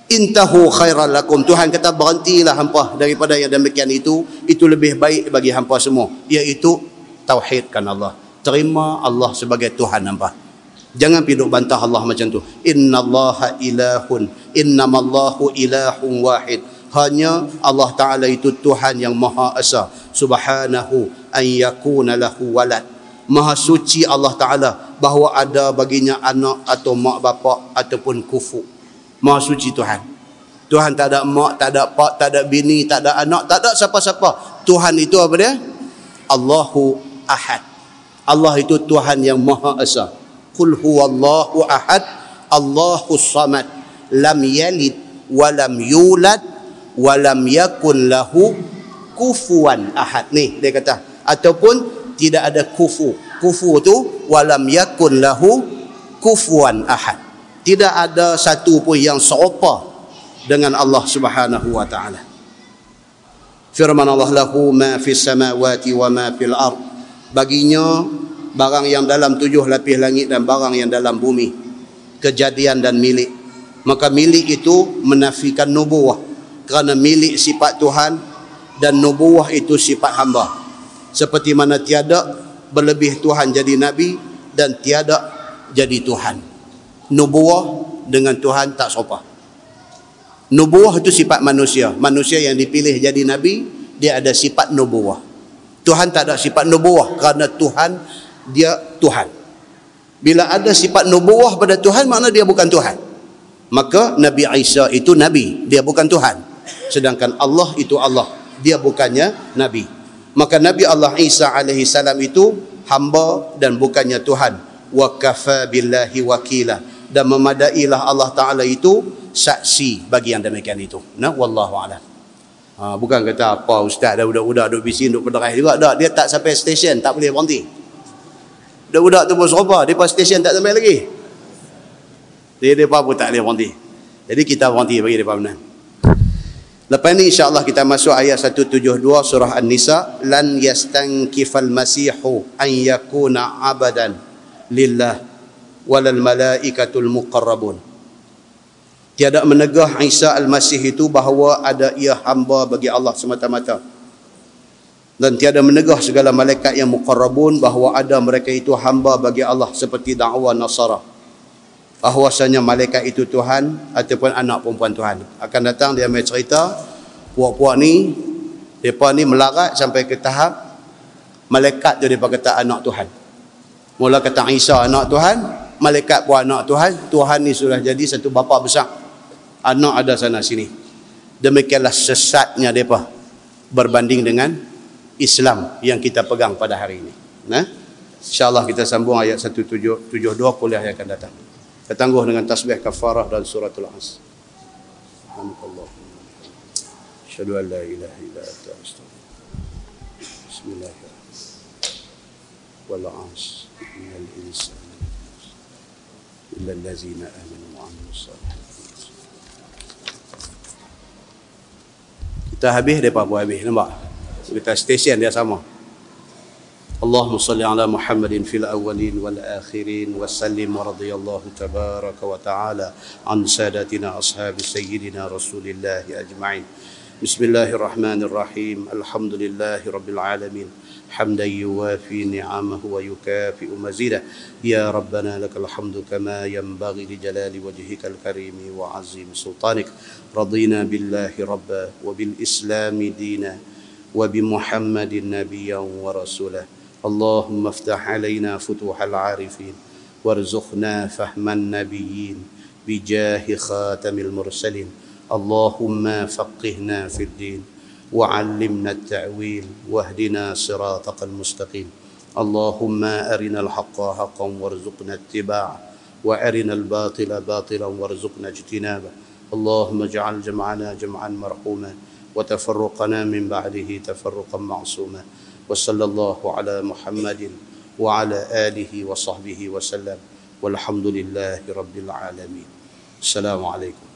Intahu khairan lakum, Tuhan kata berhentilah hampa daripada yang demikian itu lebih baik bagi hampa semua, iaitu tauhidkan Allah. Terima Allah sebagai Tuhan hampa. Jangan pergi duk bantah Allah macam tu. Innallaha ilahun, innamallahu ilahun wahid. Hanya Allah Ta'ala itu Tuhan yang Maha Esa. Subhanahu an yakuna lahu walad. Maha suci Allah Ta'ala bahawa ada baginya anak atau mak bapak ataupun kufu. Maha suci Tuhan. Tuhan tak ada mak, tak ada pak, tak ada bini, tak ada anak, tak ada siapa-siapa. Tuhan itu apa dia? Allahu Ahad. Allah itu Tuhan yang Maha Esa. Qul huwallahu ahad, Allahus samad, lam yalid wa lam yulad walam yakun lahu kufuwan ahad. Ni dia kata, ataupun tidak ada kufu. Kufu tu walam yakun lahu kufuwan ahad. Tidak ada satu pun yang serupa dengan Allah Subhanahu wa taala. Firman Allah, lahu ma fis samawati wa ma fil ard. Baginya barang yang dalam 7 lapis langit dan barang yang dalam bumi, kejadian dan milik. Maka milik itu menafikan nubuwah, kerana milik sifat Tuhan dan nubuwah itu sifat hamba. Seperti mana tiada berlebih Tuhan jadi nabi dan tiada jadi Tuhan. Nubuwah dengan Tuhan tak serupa. Nubuwah itu sifat manusia. Manusia yang dipilih jadi nabi, dia ada sifat nubuwah. Tuhan tak ada sifat nubuwah, kerana Tuhan, dia Tuhan. Bila ada sifat nubuwah pada Tuhan, makna dia bukan Tuhan. Maka Nabi Isa itu nabi, dia bukan Tuhan. Sedangkan Allah itu Allah, dia bukannya nabi. Maka Nabi Allah Isa alaihi salam itu hamba dan bukannya Tuhan. Wa kafa billahi wakila, dan memadailah Allah Taala itu saksi bagi yang demikian itu. Nah, wallahu a'lam. Bukan kata apa ustaz dah budak-budak duk bising duk berderai juga. Tak, dia tak sampai stesen tak boleh berhenti. Budak-budak tu pun serupa, depa stesen tak sampai lagi. Depa pun tak boleh berhenti. Jadi kita berhenti bagi depa benar. Lepas ni insya-Allah kita masuk ayat 172 surah An-Nisa, lan yastankifal masihu an yakuna abadan lillah walal malaikatul muqarrabun. Tiada menegah Isa Al-Masih itu bahawa ada ia hamba bagi Allah semata-mata. Dan tiada menegah segala malaikat yang muqarrabun bahawa ada mereka itu hamba bagi Allah, seperti dakwa Nasara, bahawasanya malaikat itu Tuhan ataupun anak perempuan Tuhan. Akan datang dia mai cerita puak-puak ni, depa ni melarat sampai ke tahap malaikat tu depa kata anak Tuhan. Mula kata Isa anak Tuhan, malaikat pun anak Tuhan. Tuhan ni sudah jadi satu bapa besar. Anak ada sana sini. Demikianlah sesatnya depa berbanding dengan Islam yang kita pegang pada hari ini. Nah, insya-Allah kita sambung ayat 172 kuliah yang akan datang. Kita tangguh dengan tasbih kafarah dan suratul As. Subhanallah. Asyhadu an la ilaha illa anta astaghfiruka. Bismillahirrahmanirrahim. Wal 'as minal insani illa allazina amanu wa 'amilus shalihat. Kita habis, depa pun habis, nampak? Kita stesen dia sama. Allahumma salli ala Muhammadin fil awwalin wal akhirin wa sallim wa radiyallahu tabaraka wa ta'ala an sadatina ashabi sayyidina Rasulillah ajma'in. Bismillahirrahmanirrahim. Alhamdulillahi rabbil alamin. حمدا يوافي نعمه ويكافئ مزيده يا ربنا لك الحمد كما ينبغي لجلال وجهك الكريم وعظيم سلطانك رضينا بالله ربا وبالإسلام دينا وبمحمد نبيا ورسولا اللهم افتح علينا فتوح العارفين وارزقنا فهم النبيين بجاه خاتم المرسلين اللهم فقهنا في الدين وعلمنا التأويل واهدنا صراطك المستقيم اللهم أرنا الحق حقا وارزقنا اتباعه وأرنا الباطل باطلا وارزقنا اجتنابه اللهم اجعل جمعنا جمعا مرحوما وتفرقنا من بعده تفرقا معصوما وصلى الله على محمد وعلى آله وصحبه وسلم والحمد لله رب العالمين. السلام عليكم.